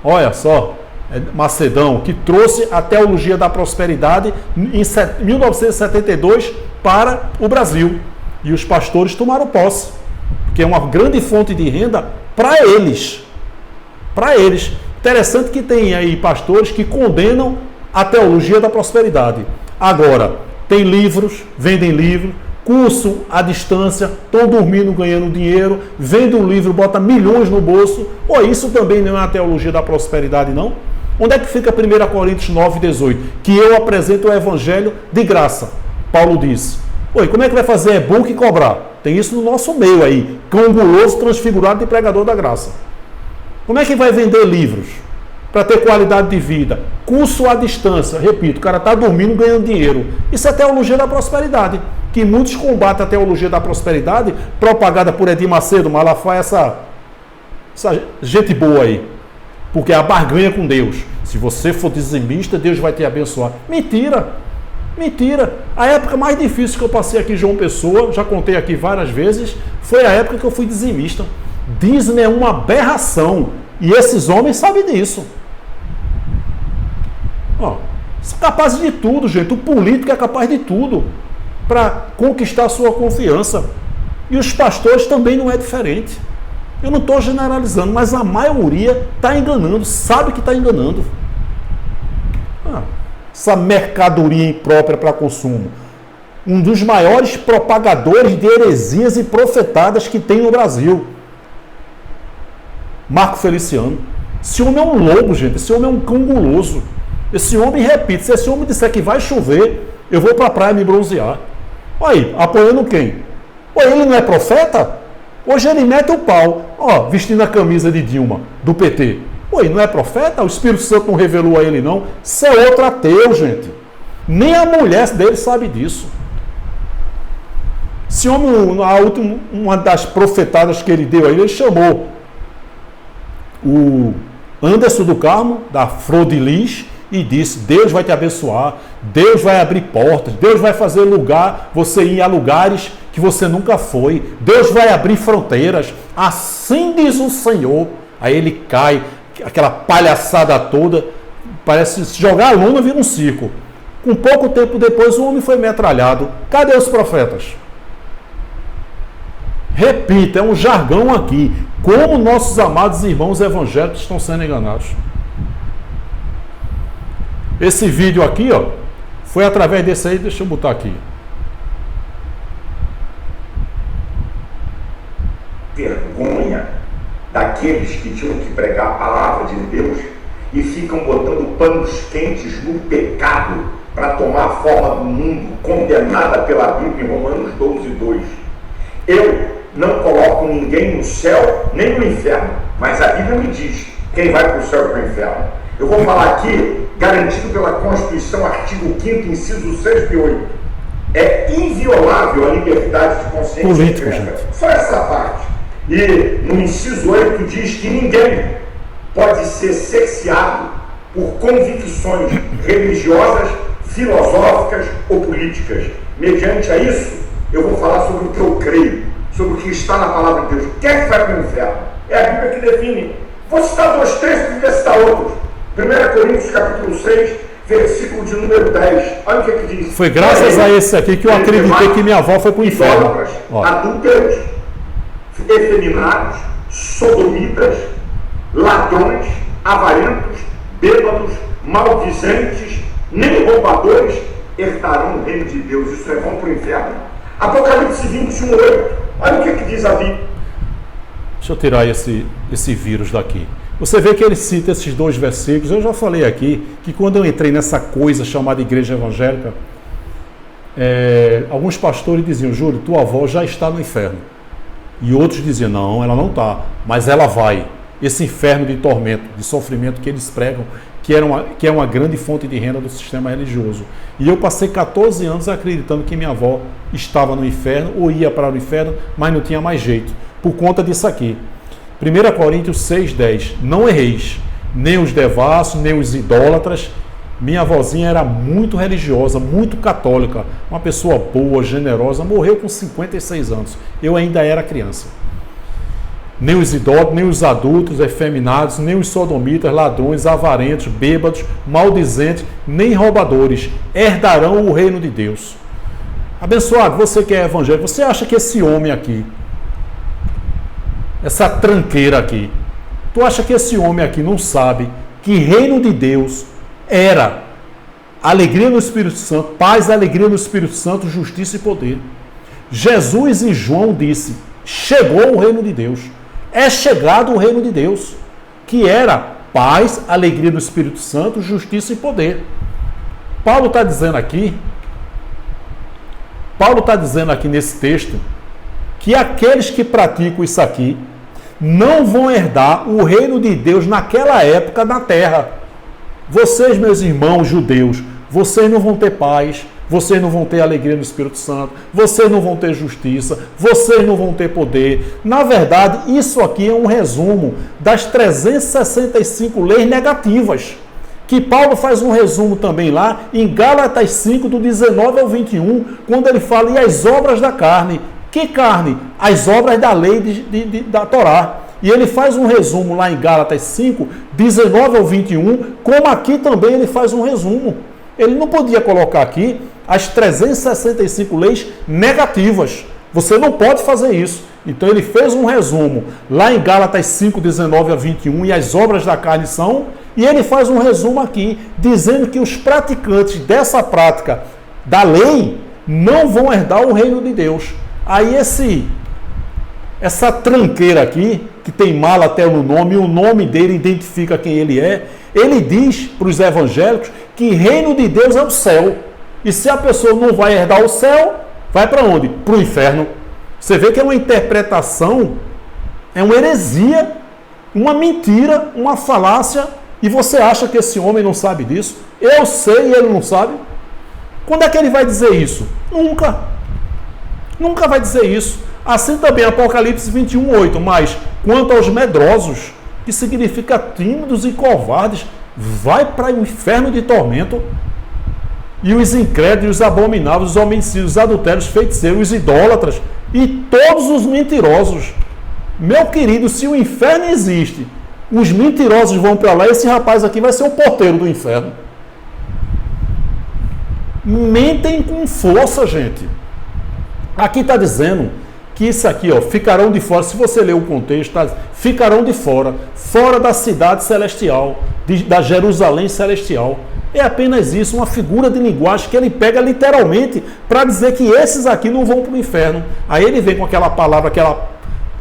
Olha só. É Macedão, que trouxe a teologia da prosperidade em 1972 para o Brasil. E os pastores tomaram posse. Que é uma grande fonte de renda para eles. Para eles. Interessante que tem aí pastores que condenam a teologia da prosperidade. Agora, tem livros, vendem livro, curso à distância, estão dormindo, ganhando dinheiro, vende um livro, bota milhões no bolso. Ou isso também não é a teologia da prosperidade, não? Onde é que fica 1 Coríntios 9, 18? Que eu apresento o evangelho de graça. Paulo disse. Oi, como é que vai fazer e-book e cobrar? Tem isso no nosso meio aí, cão guloso transfigurado de pregador da graça. Como é que vai vender livros? Para ter qualidade de vida, curso à distância, repito, o cara está dormindo ganhando dinheiro. Isso é teologia da prosperidade, que muitos combatem a teologia da prosperidade, propagada por Edir Macedo, Malafaia, essa gente boa aí, porque é a barganha com Deus. Se você for dizimista, Deus vai te abençoar. Mentira, mentira. A época mais difícil que eu passei aqui em João Pessoa, já contei aqui várias vezes, foi a época que eu fui dizimista. Dízimo é uma aberração, e esses homens sabem disso. São capazes de tudo, gente. O político é capaz de tudo para conquistar a sua confiança. E os pastores também não é diferente. Eu não estou generalizando, mas a maioria está enganando, sabe que está enganando. Essa mercadoria imprópria para consumo. Um dos maiores propagadores de heresias e profetadas que tem no Brasil. Marco Feliciano. Esse homem é um lobo, gente. Esse homem é um cão guloso. Esse homem, repito, se esse homem disser que vai chover, eu vou para a praia me bronzear. Olha aí, apoiando quem? Ele não é profeta? Hoje ele mete o pau, vestindo a camisa de Dilma, do PT. Não é profeta? O Espírito Santo não revelou a ele, não? Isso é outro ateu, gente. Nem a mulher dele sabe disso. Esse homem, uma das profetadas que ele deu aí, ele chamou o Anderson do Carmo, da Flor de Lis, e disse: Deus vai te abençoar, Deus vai abrir portas, Deus vai fazer você ir a lugares que você nunca foi, Deus vai abrir fronteiras, assim diz o Senhor. Aí ele cai, aquela palhaçada toda, parece se jogar a lona, vira um circo. Com pouco tempo depois o homem foi metralhado. Cadê os profetas? Repita, é um jargão aqui. Como nossos amados irmãos evangélicos estão sendo enganados. Esse vídeo aqui, foi através desse aí, deixa eu botar aqui. Vergonha daqueles que tinham que pregar a palavra de Deus e ficam botando panos quentes no pecado para tomar a forma do mundo, condenada pela Bíblia em Romanos 12, 2. Eu não coloco ninguém no céu nem no inferno, mas a Bíblia me diz quem vai para o céu e para o inferno. Eu vou falar aqui, garantido pela Constituição, artigo 5º, inciso 6 e 8. É inviolável a liberdade de consciência. Político, gente. Só essa parte. E no inciso 8 diz que ninguém pode ser cerceado por convicções religiosas, filosóficas ou políticas. Mediante a isso, eu vou falar sobre o que eu creio, sobre o que está na palavra de Deus. Quem é que vai para o inferno? É a Bíblia que define. Vou citar 2 textos e vou citar outros. 1 Coríntios capítulo 6, versículo de número 10. Olha o que diz. Foi graças a esse aqui que eu acreditei que minha avó foi para o inferno. Adúlteros, efeminados, sodomitas, ladrões, avarentos, bêbados, maldizentes, nem roubadores herdarão o reino de Deus. Isso é bom para o inferno. Apocalipse 21, 8. Olha o que diz a Bíblia. Deixa eu tirar esse vírus daqui. Você vê que ele cita esses 2 versículos. Eu já falei aqui que quando eu entrei nessa coisa chamada igreja evangélica, alguns pastores diziam: Júlio, tua avó já está no inferno. E outros diziam: não, ela não está, mas ela vai. Esse inferno de tormento, de sofrimento que eles pregam, que é uma grande fonte de renda do sistema religioso. E eu passei 14 anos acreditando que minha avó estava no inferno ou ia para o inferno, mas não tinha mais jeito, por conta disso aqui. 1 Coríntios 6,10. Não erreis, nem os devassos, nem os idólatras. Minha avózinha era muito religiosa, muito católica, uma pessoa boa, generosa, morreu com 56 anos. Eu ainda era criança. Nem os idólatras, nem os adultos, efeminados, nem os sodomitas, ladrões, avarentos, bêbados, maldizentes, nem roubadores herdarão o reino de Deus. Abençoado, você que é evangélico, você acha que esse homem aqui, essa tranqueira aqui, tu acha que esse homem aqui não sabe que reino de Deus era alegria no Espírito Santo, paz, alegria no Espírito Santo, justiça e poder? Jesus em João disse: chegou o reino de Deus. É chegado o reino de Deus, que era paz, alegria no Espírito Santo, justiça e poder. Paulo está dizendo aqui nesse texto, que aqueles que praticam isso aqui não vão herdar o reino de Deus naquela época na terra. Vocês, meus irmãos judeus, vocês não vão ter paz, vocês não vão ter alegria no Espírito Santo, vocês não vão ter justiça, vocês não vão ter poder. Na verdade, isso aqui é um resumo das 365 leis negativas, que Paulo faz um resumo também lá em Gálatas 5, do 19 ao 21, quando ele fala: e as obras da carne. Que carne? As obras da lei da Torá. E ele faz um resumo lá em Gálatas 5, 19 ao 21, como aqui também ele faz um resumo. Ele não podia colocar aqui as 365 leis negativas. Você não pode fazer isso. Então ele fez um resumo lá em Gálatas 5, 19 a 21, e as obras da carne são, e ele faz um resumo aqui, dizendo que os praticantes dessa prática da lei não vão herdar o reino de Deus. Aí essa tranqueira aqui, que tem Malatel no nome, e o nome dele identifica quem ele é, ele diz para os evangélicos que reino de Deus é o céu. E se a pessoa não vai herdar o céu, vai para onde? Para o inferno. Você vê que é uma interpretação, é uma heresia, uma mentira, uma falácia, e você acha que esse homem não sabe disso? Eu sei e ele não sabe. Quando é que ele vai dizer isso? Nunca. Nunca vai dizer isso. Assim também Apocalipse 21, 8. Mas quanto aos medrosos, que significa tímidos e covardes, vai para o inferno de tormento. E os incrédulos, os abomináveis, os homicidas, os adultérios, feiticeiros, os idólatras e todos os mentirosos. Meu querido, se o inferno existe, os mentirosos vão para lá, esse rapaz aqui vai ser o porteiro do inferno. Mentem com força, gente. Aqui está dizendo que isso aqui, ó, ficarão de fora. Se você ler o contexto, tá, ficarão de fora, fora da cidade celestial, da Jerusalém celestial. É apenas isso, uma figura de linguagem que ele pega literalmente para dizer que esses aqui não vão para o inferno. Aí ele vem com aquela palavra,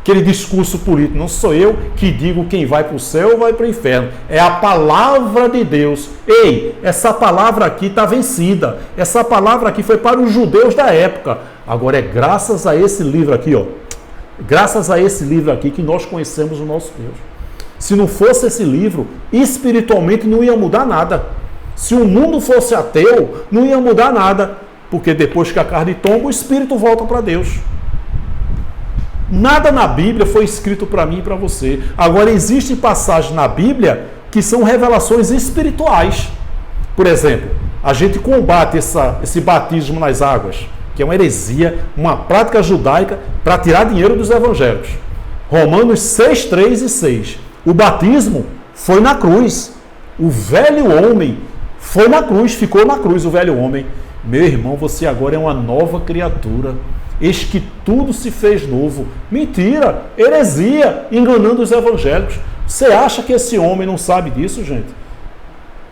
aquele discurso político. Não sou eu que digo quem vai para o céu ou vai para o inferno. É a palavra de Deus. Ei, essa palavra aqui está vencida. Essa palavra aqui foi para os judeus da época. Agora é graças a esse livro aqui, ó. Graças a esse livro aqui que nós conhecemos o nosso Deus. Se não fosse esse livro, espiritualmente não ia mudar nada. Se o mundo fosse ateu, não ia mudar nada. Porque depois que a carne tomba, o espírito volta para Deus. Nada na Bíblia foi escrito para mim e para você. Agora, existem passagens na Bíblia que são revelações espirituais. Por exemplo, a gente combate esse batismo nas águas, que é uma heresia, uma prática judaica para tirar dinheiro dos evangélicos. Romanos 6, 3 e 6. O batismo foi na cruz. O velho homem foi na cruz, ficou na cruz o velho homem. Meu irmão, você agora é uma nova criatura. Eis que tudo se fez novo. Mentira, heresia, enganando os evangélicos. Você acha que esse homem não sabe disso, gente?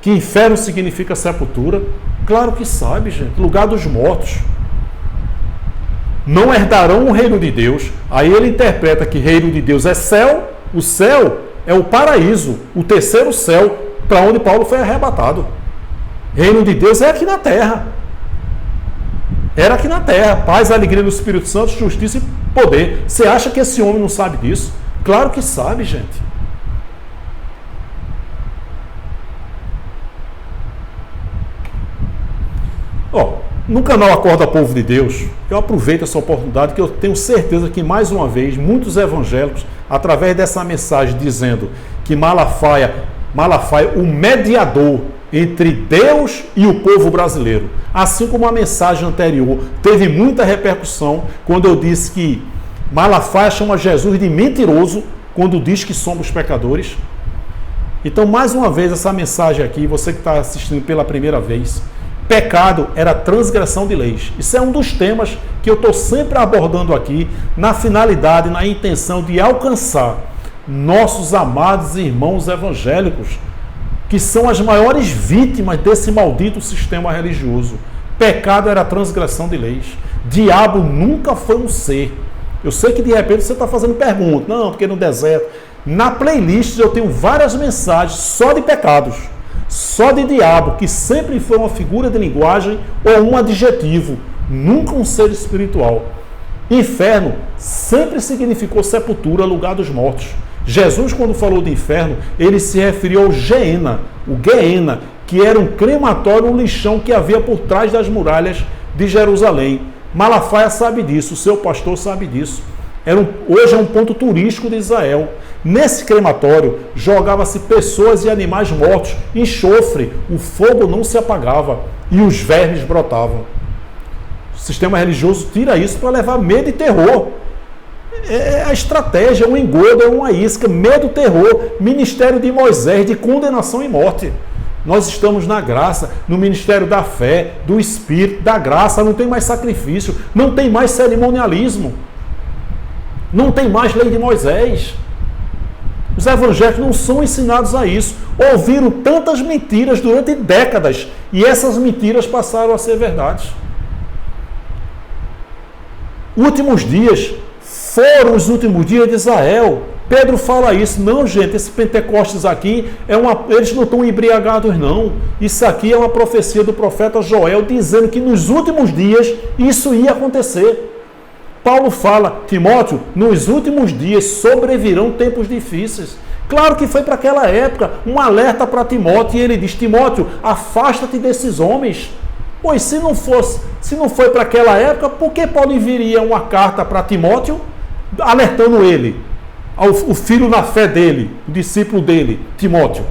Que inferno significa sepultura? Claro que sabe, gente. Lugar dos mortos. Não herdarão o reino de Deus. Aí ele interpreta que reino de Deus é céu. O céu é o paraíso, o terceiro céu, para onde Paulo foi arrebatado. Reino de Deus é aqui na terra. Era aqui na terra. Paz, alegria do Espírito Santo, justiça e poder. Você acha que esse homem não sabe disso? Claro que sabe, gente. No canal Acorda Povo de Deus, eu aproveito essa oportunidade que eu tenho certeza que, mais uma vez, muitos evangélicos, através dessa mensagem dizendo que Malafaia, o mediador entre Deus e o povo brasileiro, assim como a mensagem anterior teve muita repercussão quando eu disse que Malafaia chama Jesus de mentiroso quando diz que somos pecadores. Então, mais uma vez, essa mensagem aqui, você que está assistindo pela primeira vez, pecado era transgressão de leis. Isso é um dos temas que eu estou sempre abordando aqui, na finalidade, na intenção de alcançar nossos amados irmãos evangélicos, que são as maiores vítimas desse maldito sistema religioso. Pecado era transgressão de leis. Diabo nunca foi um ser. Eu sei que de repente você está fazendo pergunta. Não, porque no deserto. Na playlist eu tenho várias mensagens só de pecados. Só de diabo, que sempre foi uma figura de linguagem ou um adjetivo, nunca um ser espiritual. Inferno sempre significou sepultura, lugar dos mortos. Jesus, quando falou de inferno, ele se referiu ao Geena, o Geena, que era um crematório, um lixão que havia por trás das muralhas de Jerusalém. Malafaia sabe disso, o seu pastor sabe disso. Hoje é um ponto turístico de Israel. Nesse crematório jogava-se pessoas e animais mortos, enxofre, o fogo não se apagava e os vermes brotavam. O sistema religioso tira isso para levar medo e terror. É a estratégia, é um engodo, é uma isca, medo, terror, ministério de Moisés, de condenação e morte. Nós estamos na graça, no ministério da fé, do Espírito, da graça, não tem mais sacrifício, não tem mais cerimonialismo, não tem mais lei de Moisés. Os evangélicos não são ensinados a isso. Ouviram tantas mentiras durante décadas e essas mentiras passaram a ser verdades. Últimos dias foram os últimos dias de Israel. Pedro fala isso. Não, gente, esse Pentecostes aqui, eles não estão embriagados, não. Isso aqui é uma profecia do profeta Joel dizendo que nos últimos dias isso ia acontecer. Paulo fala, Timóteo, nos últimos dias sobrevirão tempos difíceis. Claro que foi para aquela época um alerta para Timóteo, e ele diz, Timóteo, afasta-te desses homens. Pois se não foi para aquela época, por que Paulo enviaria uma carta para Timóteo, alertando ele, o filho na fé dele, o discípulo dele, Timóteo?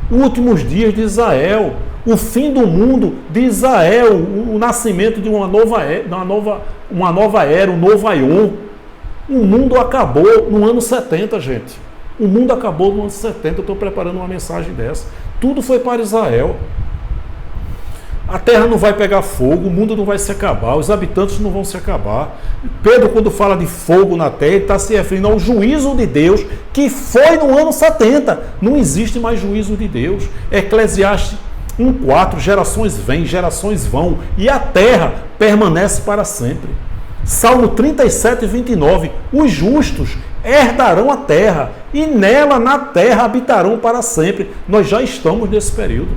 Últimos dias de Israel, o fim do mundo de Israel, o nascimento de uma nova era, um novo Aion. O mundo acabou no ano 70, gente. O mundo acabou no ano 70. Eu estou preparando uma mensagem dessa. Tudo foi para Israel. A terra não vai pegar fogo, o mundo não vai se acabar, os habitantes não vão se acabar. Pedro, quando fala de fogo na terra, ele está se referindo ao juízo de Deus, que foi no ano 70. Não existe mais juízo de Deus. Eclesiastes 1:4, gerações vêm, gerações vão, e a terra permanece para sempre. Salmo 37:29, os justos herdarão a terra, e nela, na terra, habitarão para sempre. Nós já estamos nesse período.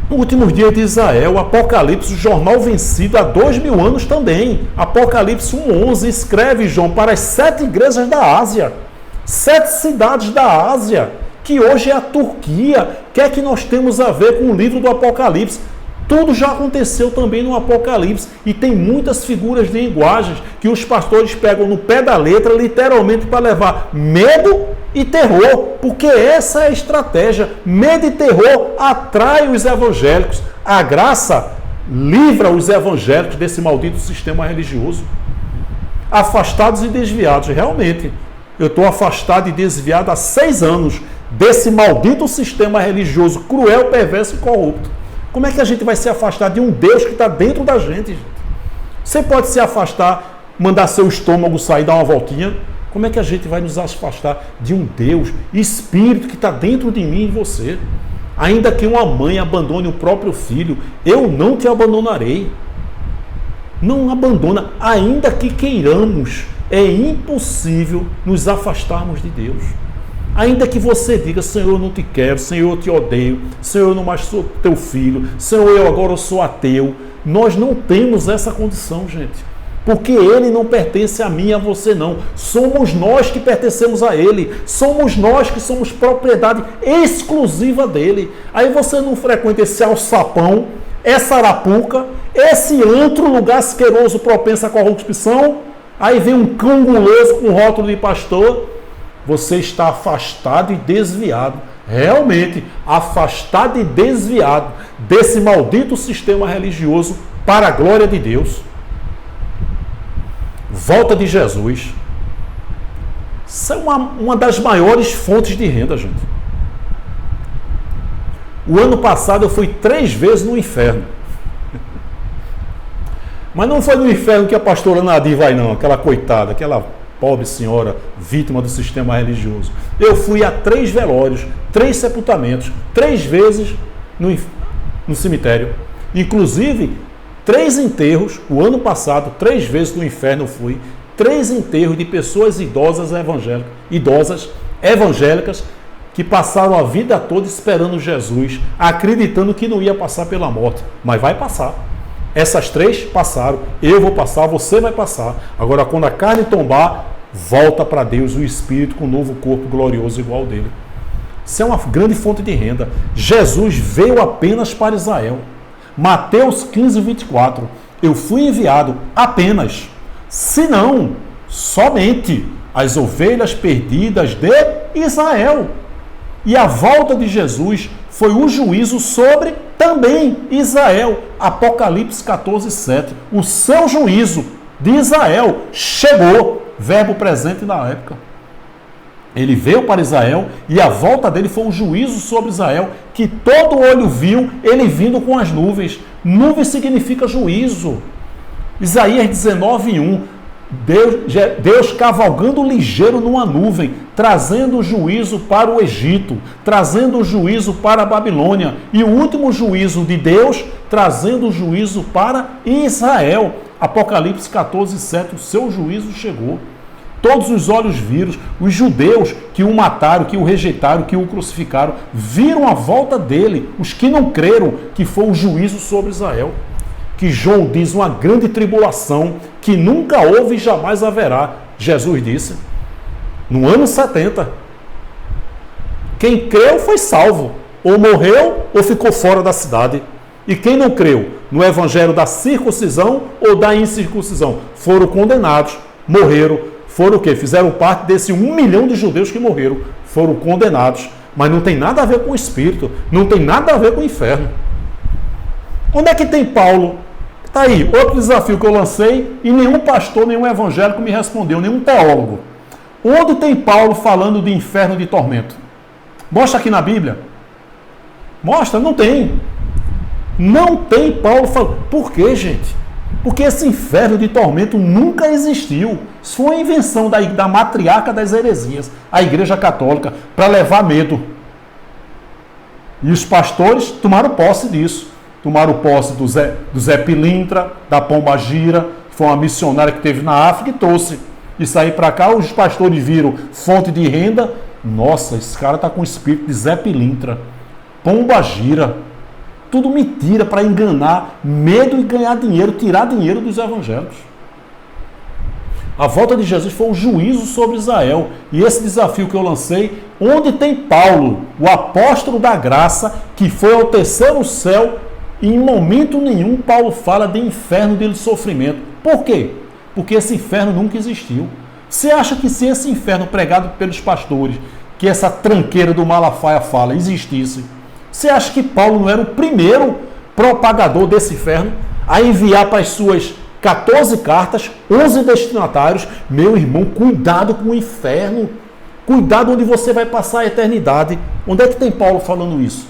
No último dia de Israel, Apocalipse, o jornal vencido há 2000 anos também. Apocalipse 1:11, escreve João para as 7 igrejas da Ásia, 7 cidades da Ásia, que hoje é a Turquia. O que é que nós temos a ver com o livro do Apocalipse? Tudo já aconteceu também no Apocalipse, e tem muitas figuras de linguagens que os pastores pegam no pé da letra, literalmente, para levar medo e terror, porque essa é a estratégia. Medo e terror atrai os evangélicos. A graça livra os evangélicos desse maldito sistema religioso. Afastados e desviados, realmente. Eu estou afastado e desviado há 6 anos desse maldito sistema religioso cruel, perverso e corrupto. Como é que a gente vai se afastar de um Deus que está dentro da gente? Você pode se afastar, mandar seu estômago sair, dar uma voltinha. Como é que a gente vai nos afastar de um Deus, Espírito, que está dentro de mim e você? Ainda que uma mãe abandone o próprio filho, eu não te abandonarei. Não abandona, ainda que queiramos é impossível nos afastarmos de Deus. Ainda que você diga, Senhor, eu não te quero, Senhor, eu te odeio, Senhor, eu não mais sou teu filho, Senhor, eu agora sou ateu. Nós não temos essa condição, gente. Porque Ele não pertence a mim e a você não. Somos nós que pertencemos a Ele. Somos nós que somos propriedade exclusiva dEle. Aí você não frequenta esse alçapão, essa arapuca, esse antro, lugar asqueroso, propenso à corrupção. Aí vem um cão guloso com rótulo de pastor. Você está afastado e desviado. Realmente, afastado e desviado desse maldito sistema religioso para a glória de Deus. Volta de Jesus. Isso é uma das maiores fontes de renda, gente. O ano passado eu fui 3 vezes no inferno. Mas não foi no inferno que a pastora Nadir vai, não. Aquela coitada, aquela pobre senhora, vítima do sistema religioso. Eu fui a 3 velórios, 3 sepultamentos, 3 vezes no cemitério. Inclusive, 3 enterros, o ano passado, 3 vezes no inferno eu fui, 3 enterros de pessoas idosas evangélicas que passaram a vida toda esperando Jesus, acreditando que não ia passar pela morte, mas vai passar. Essas 3 passaram, eu vou passar, você vai passar. Agora, quando a carne tombar, volta para Deus o Espírito com um novo corpo glorioso igual dele. Isso é uma grande fonte de renda. Jesus veio apenas para Israel. Mateus 15, 24. Eu fui enviado apenas, se não, somente as ovelhas perdidas de Israel. E a volta de Jesus foi o juízo sobre também Israel. Apocalipse 14, 7. O seu juízo de Israel chegou. Verbo presente na época. Ele veio para Israel e a volta dele foi um juízo sobre Israel que todo olho viu ele vindo com as nuvens. Nuvem significa juízo. Isaías 19, 1. Deus cavalgando ligeiro numa nuvem, trazendo o juízo para o Egito, trazendo o juízo para a Babilônia e o último juízo de Deus, trazendo o juízo para Israel. Apocalipse 14, 7, o seu juízo chegou. Todos os olhos viram, os judeus que o mataram, que o rejeitaram, que o crucificaram, viram a volta dele. Os que não creram, que foi o juízo sobre Israel. Que João diz uma grande tribulação que nunca houve e jamais haverá. Jesus disse, no ano 70. Quem creu foi salvo, ou morreu ou ficou fora da cidade. E quem não creu no evangelho da circuncisão ou da incircuncisão foram condenados, morreram, foram o quê? Fizeram parte desse 1 milhão de judeus que morreram, foram condenados, mas não tem nada a ver com o Espírito, não tem nada a ver com o inferno. Onde é que tem Paulo? Está aí, outro desafio que eu lancei e nenhum pastor, nenhum evangélico me respondeu, nenhum teólogo. Onde tem Paulo falando de inferno e de tormento? Mostra aqui na Bíblia. Mostra, não tem. Não tem Paulo falando. Por quê, gente? Porque esse inferno de tormento nunca existiu. Isso foi uma invenção da matriarca das heresias, a Igreja Católica, para levar medo. E os pastores tomaram posse disso. Tomaram posse do Zé Pilintra, da Pomba Gira, que foi uma missionária que teve na África e trouxe. Isso aí para cá, os pastores viram fonte de renda. Nossa, esse cara está com o espírito de Zé Pilintra. Pomba Gira. Tudo mentira para enganar, medo e ganhar dinheiro, tirar dinheiro dos evangélicos. A volta de Jesus foi um juízo sobre Israel. E esse desafio que eu lancei, onde tem Paulo, o apóstolo da graça, que foi ao terceiro céu, e em momento nenhum Paulo fala de inferno, de sofrimento. Por quê? Porque esse inferno nunca existiu. Você acha que se esse inferno pregado pelos pastores, que essa tranqueira do Malafaia fala, existisse, você acha que Paulo não era o primeiro propagador desse inferno a enviar para as suas 14 cartas, 11 destinatários? Meu irmão, cuidado com o inferno. Cuidado onde você vai passar a eternidade. Onde é que tem Paulo falando isso?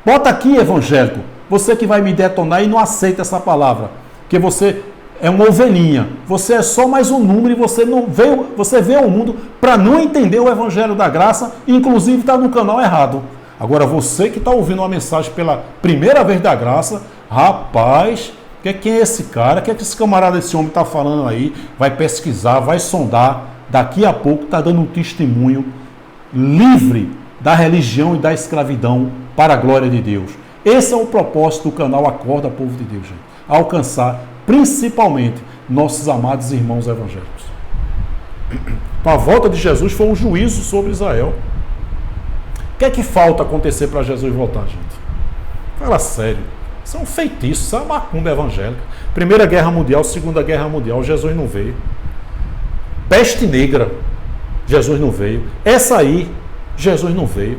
Bota aqui, evangélico. Você que vai me detonar e não aceita essa palavra. Porque você é uma ovelhinha. Você é só mais um número e você veio ao mundo para não entender o evangelho da graça e inclusive está no canal errado. Agora, você que está ouvindo uma mensagem pela primeira vez da graça, rapaz, Quem é esse cara? O que é que esse camarada, esse homem está falando aí? Vai pesquisar, vai sondar. Daqui a pouco está dando um testemunho livre da religião e da escravidão para a glória de Deus. Esse é o propósito do canal Acorda, Povo de Deus, gente. Alcançar principalmente nossos amados irmãos evangélicos. A volta de Jesus foi um juízo sobre Israel. O que é que falta acontecer para Jesus voltar, gente? Fala sério. Isso é um feitiço, isso é uma macumba evangélica. Primeira Guerra Mundial, Segunda Guerra Mundial, Jesus não veio. Peste negra, Jesus não veio. Essa aí, Jesus não veio.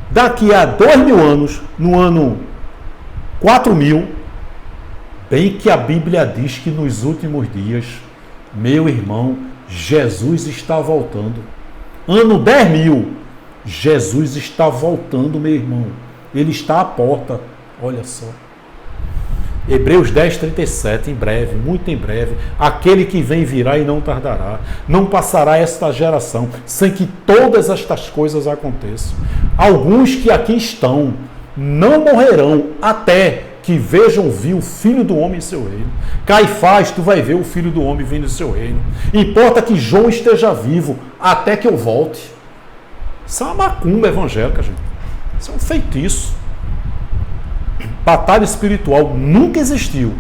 Daqui a 2000 anos, no ano 4000, bem que a Bíblia diz que nos últimos dias, meu irmão, Jesus está voltando. Ano 10.000, Jesus está voltando, meu irmão. Ele está à porta. Olha só. Hebreus 10:37, em breve, muito em breve, aquele que vem virá e não tardará. Não passará esta geração sem que todas estas coisas aconteçam. Alguns que aqui estão não morrerão até que vejam vir o Filho do Homem em seu reino. Caifás, tu vai ver o Filho do Homem vindo em seu reino. Importa que João esteja vivo até que eu volte. Isso é uma macumba evangélica, gente. Isso é um feitiço. Batalha espiritual nunca existiu.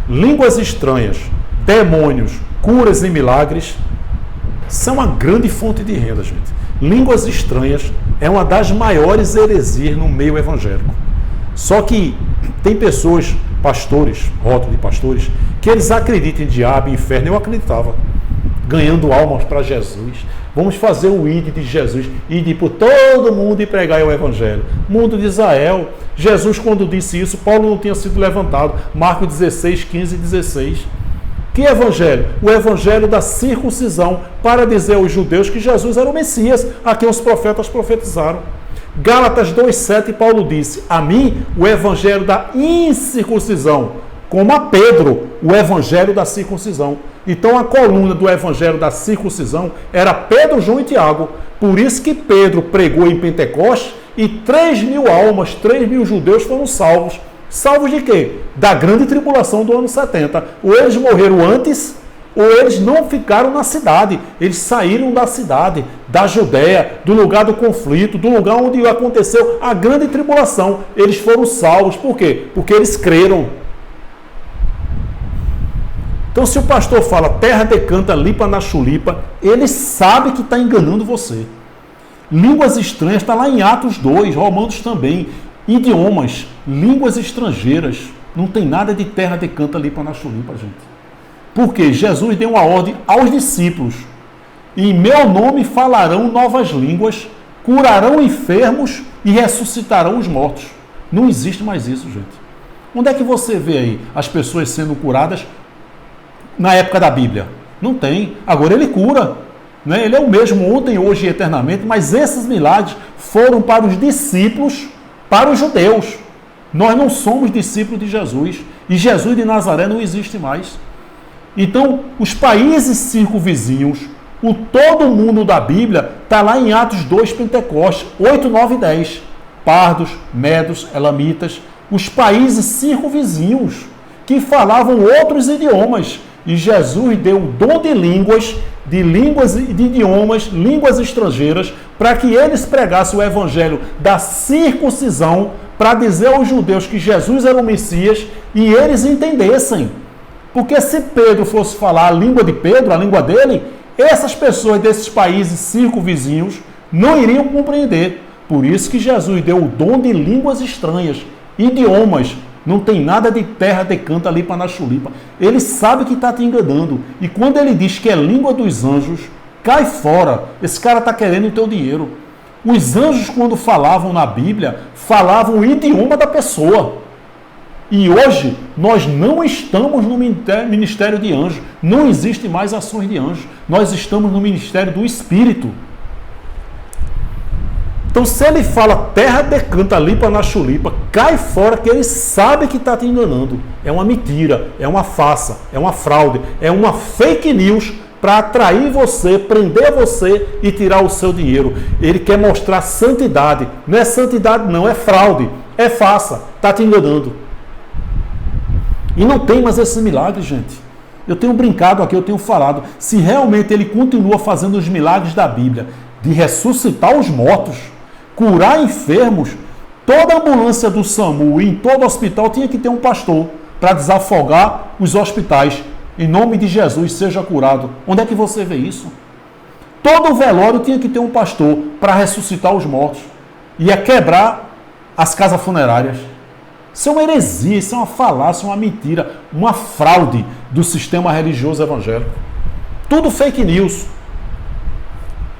Línguas estranhas, demônios, curas e milagres são uma grande fonte de renda, gente. Línguas estranhas é uma das maiores heresias no meio evangélico. Só que tem pessoas, pastores, rótulo de pastores, que eles acreditam em diabo, em inferno. Eu acreditava. Ganhando almas para Jesus. Vamos fazer o ID de Jesus, ID por todo mundo e pregar o Evangelho. Mundo de Israel. Jesus, quando disse isso, Paulo não tinha sido levantado. Marcos 16, 15 e 16. Que Evangelho? O Evangelho da circuncisão, para dizer aos judeus que Jesus era o Messias, a quem os profetas profetizaram. Gálatas 2,7, Paulo disse: a mim, o Evangelho da incircuncisão, como a Pedro, o Evangelho da circuncisão. Então a coluna do Evangelho da circuncisão era Pedro, João e Tiago. Por isso que Pedro pregou em Pentecostes e 3.000 almas, 3.000 judeus foram salvos. Salvos de quê? Da grande tribulação do ano 70. Ou eles morreram antes, ou eles não ficaram na cidade. Eles saíram da cidade, da Judéia, do lugar do conflito, do lugar onde aconteceu a grande tribulação. Eles foram salvos. Por quê? Porque eles creram. Então, se o pastor fala terra decanta, lipa na chulipa, ele sabe que está enganando você. Línguas estranhas, está lá em Atos 2, Romanos também. Idiomas, línguas estrangeiras. Não tem nada de terra decanta, lipa na chulipa, gente. Porque Jesus deu uma ordem aos discípulos. Em meu nome falarão novas línguas, curarão enfermos e ressuscitarão os mortos. Não existe mais isso, gente. Onde é que você vê aí as pessoas sendo curadas na época da Bíblia? Não tem. Agora ele cura, né? Ele é o mesmo ontem, hoje e eternamente, mas esses milagres foram para os discípulos, para os judeus. Nós não somos discípulos de Jesus. E Jesus de Nazaré não existe mais. Então, os países circunvizinhos, o todo mundo da Bíblia, está lá em Atos 2, Pentecostes, 8, 9 e 10. Pardos, medos, elamitas, os países circunvizinhos, que falavam outros idiomas. E Jesus deu o dom de línguas e de idiomas, línguas estrangeiras, para que eles pregassem o evangelho da circuncisão, para dizer aos judeus que Jesus era o Messias e eles entendessem. Porque se Pedro fosse falar a língua de Pedro, a língua dele, essas pessoas desses países circunvizinhos não iriam compreender. Por isso que Jesus deu o dom de línguas estranhas, idiomas. Não tem nada de terra decanta, lipa na chulipa. Ele sabe que está te enganando. E quando ele diz que é língua dos anjos, cai fora. Esse cara está querendo o teu dinheiro. Os anjos, quando falavam na Bíblia, falavam o idioma da pessoa. E hoje, nós não estamos no ministério de anjos. Não existe mais ações de anjos. Nós estamos no ministério do Espírito. Então, se ele fala terra decanta, lipa na chulipa, cai fora, que ele sabe que está te enganando. É uma mentira, é uma farsa, é uma fraude, é uma fake news para atrair você, prender você e tirar o seu dinheiro. Ele quer mostrar santidade. Não é santidade não, é fraude, é farsa, está te enganando. E não tem mais esse milagre, gente. Eu tenho brincado aqui, eu tenho falado. Se realmente ele continua fazendo os milagres da Bíblia, de ressuscitar os mortos, curar enfermos, toda a ambulância do SAMU e em todo hospital tinha que ter um pastor para desafogar os hospitais. Em nome de Jesus, seja curado. Onde é que você vê isso? Todo velório tinha que ter um pastor para ressuscitar os mortos. Ia quebrar as casas funerárias. Isso é uma heresia, isso é uma falácia, uma mentira, uma fraude do sistema religioso evangélico. Tudo fake news.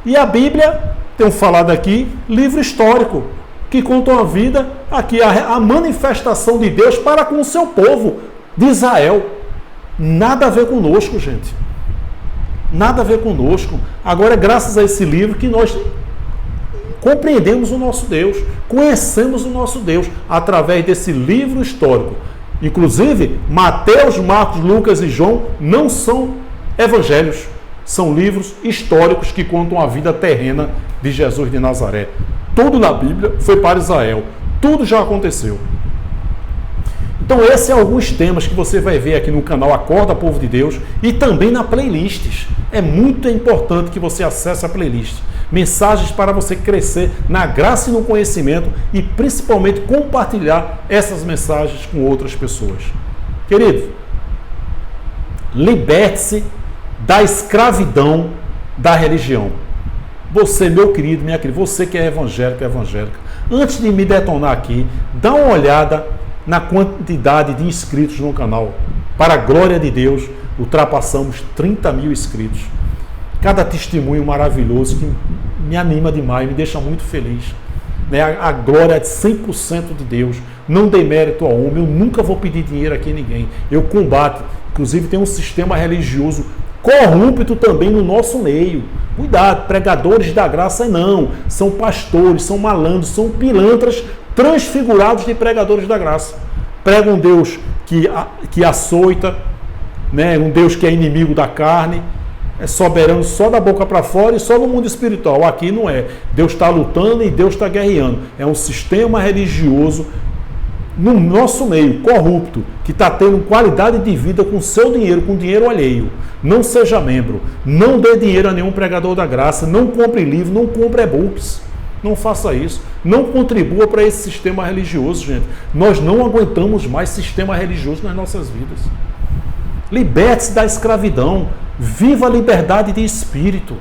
E a Bíblia, tenho falado aqui, livro histórico, que conta uma vida, aqui a manifestação de Deus para com o seu povo de Israel. Nada a ver conosco, gente. Nada a ver conosco. Agora é graças a esse livro que nós compreendemos o nosso Deus, conhecemos o nosso Deus através desse livro histórico. Inclusive, Mateus, Marcos, Lucas e João não são evangelhos, são livros históricos que contam a vida terrena de Jesus de Nazaré. Tudo na Bíblia foi para Israel, tudo já aconteceu. Então esses são alguns temas que você vai ver aqui no canal Acorda Povo de Deus e também na playlist. É muito importante que você acesse a playlist. Mensagens para você crescer na graça e no conhecimento e principalmente compartilhar essas mensagens com outras pessoas. Querido, liberte-se da escravidão da religião. Você, meu querido, minha querida, você que é evangélico, evangélica, antes de me detonar aqui, dá uma olhada na quantidade de inscritos no canal. Para a glória de Deus, ultrapassamos 30 mil inscritos. Cada testemunho maravilhoso que me anima demais, me deixa muito feliz. A glória é de 100% de Deus. Não dei mérito ao homem, eu nunca vou pedir dinheiro aqui a ninguém. Eu combato. Inclusive tem um sistema religioso corrupto também no nosso meio. Cuidado, pregadores da graça não. São pastores, são malandros, são pilantras transfigurados de pregadores da graça. Pregam um Deus que açoita, um Deus que é inimigo da carne, é soberano só da boca para fora e só no mundo espiritual. Aqui não é. Deus está lutando e Deus está guerreando. É um sistema religioso no nosso meio, corrupto, que está tendo qualidade de vida com seu dinheiro, com dinheiro alheio. Não seja membro, não dê dinheiro a nenhum pregador da graça, não compre livro, não compre e-books. Não faça isso. Não contribua para esse sistema religioso, gente. Nós não aguentamos mais sistema religioso nas nossas vidas. Liberte-se da escravidão. Viva a liberdade de espírito.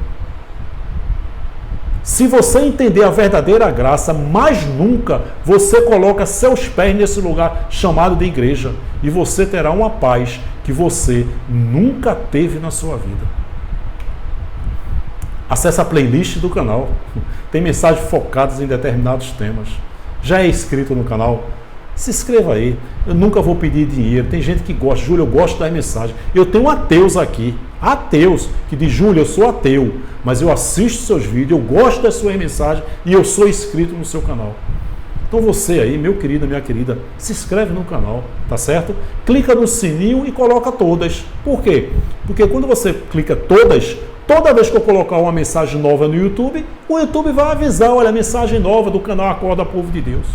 Se você entender a verdadeira graça, mais nunca você coloca seus pés nesse lugar chamado de igreja. E você terá uma paz que você nunca teve na sua vida. Acesse a playlist do canal. Tem mensagens focadas em determinados temas. Já é inscrito no canal? Se inscreva aí. Eu nunca vou pedir dinheiro. Tem gente que gosta. Júlio, eu gosto das mensagens. Eu tenho ateus aqui. Ateus que diz, Júlio, eu sou ateu, mas eu assisto seus vídeos, eu gosto das suas mensagens e eu sou inscrito no seu canal. Então você aí, meu querido, minha querida, se inscreve no canal, tá certo? Clica no sininho e coloca todas. Por quê? Porque quando você clica todas, toda vez que eu colocar uma mensagem nova no YouTube, o YouTube vai avisar, olha, a mensagem nova do canal Acorda Povo de Deus.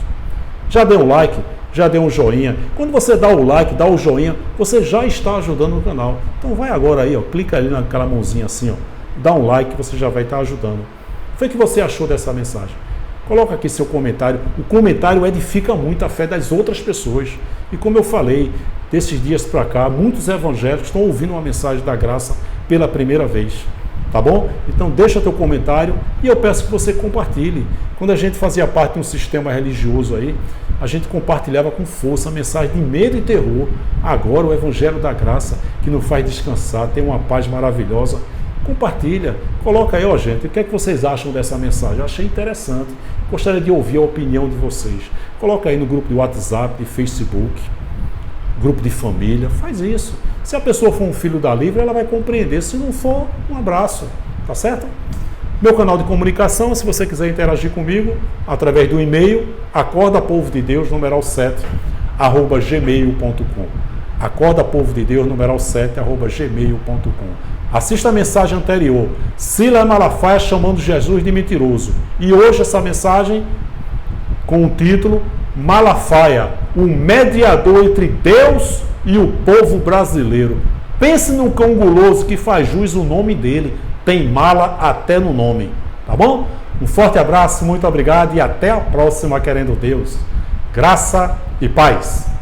Já deu um like, já deu um joinha. Quando você dá o like, dá o joinha, você já está ajudando o canal. Então vai agora aí, clica ali naquela mãozinha assim, dá um like, você já vai estar ajudando. O que foi que você achou dessa mensagem? Coloca aqui seu comentário. O comentário edifica muito a fé das outras pessoas. E como eu falei, desses dias para cá, muitos evangélicos estão ouvindo uma mensagem da graça pela primeira vez. Tá bom? Então deixa teu comentário e eu peço que você compartilhe. Quando a gente fazia parte de um sistema religioso aí, a gente compartilhava com força a mensagem de medo e terror. Agora o Evangelho da Graça, que nos faz descansar, tem uma paz maravilhosa. Compartilha, coloca aí, gente, o que é que vocês acham dessa mensagem? Eu achei interessante, gostaria de ouvir a opinião de vocês. Coloca aí no grupo de WhatsApp, de Facebook, grupo de família, faz isso. Se a pessoa for um filho da livre, ela vai compreender. Se não for, um abraço, tá certo? Meu canal de comunicação, se você quiser interagir comigo, através do e-mail, acordapovodedeus, numeral 7, @gmail.com. acordapovodedeus, numeral 7, @gmail.com. Assista a mensagem anterior, Silas Malafaia chamando Jesus de mentiroso. E hoje essa mensagem com o título Malafaia, o mediador entre Deus E o povo brasileiro, pense no cão guloso que faz jus o nome dele, tem mala até no nome, tá bom? Um forte abraço, muito obrigado e até a próxima, querendo Deus. Graça e paz.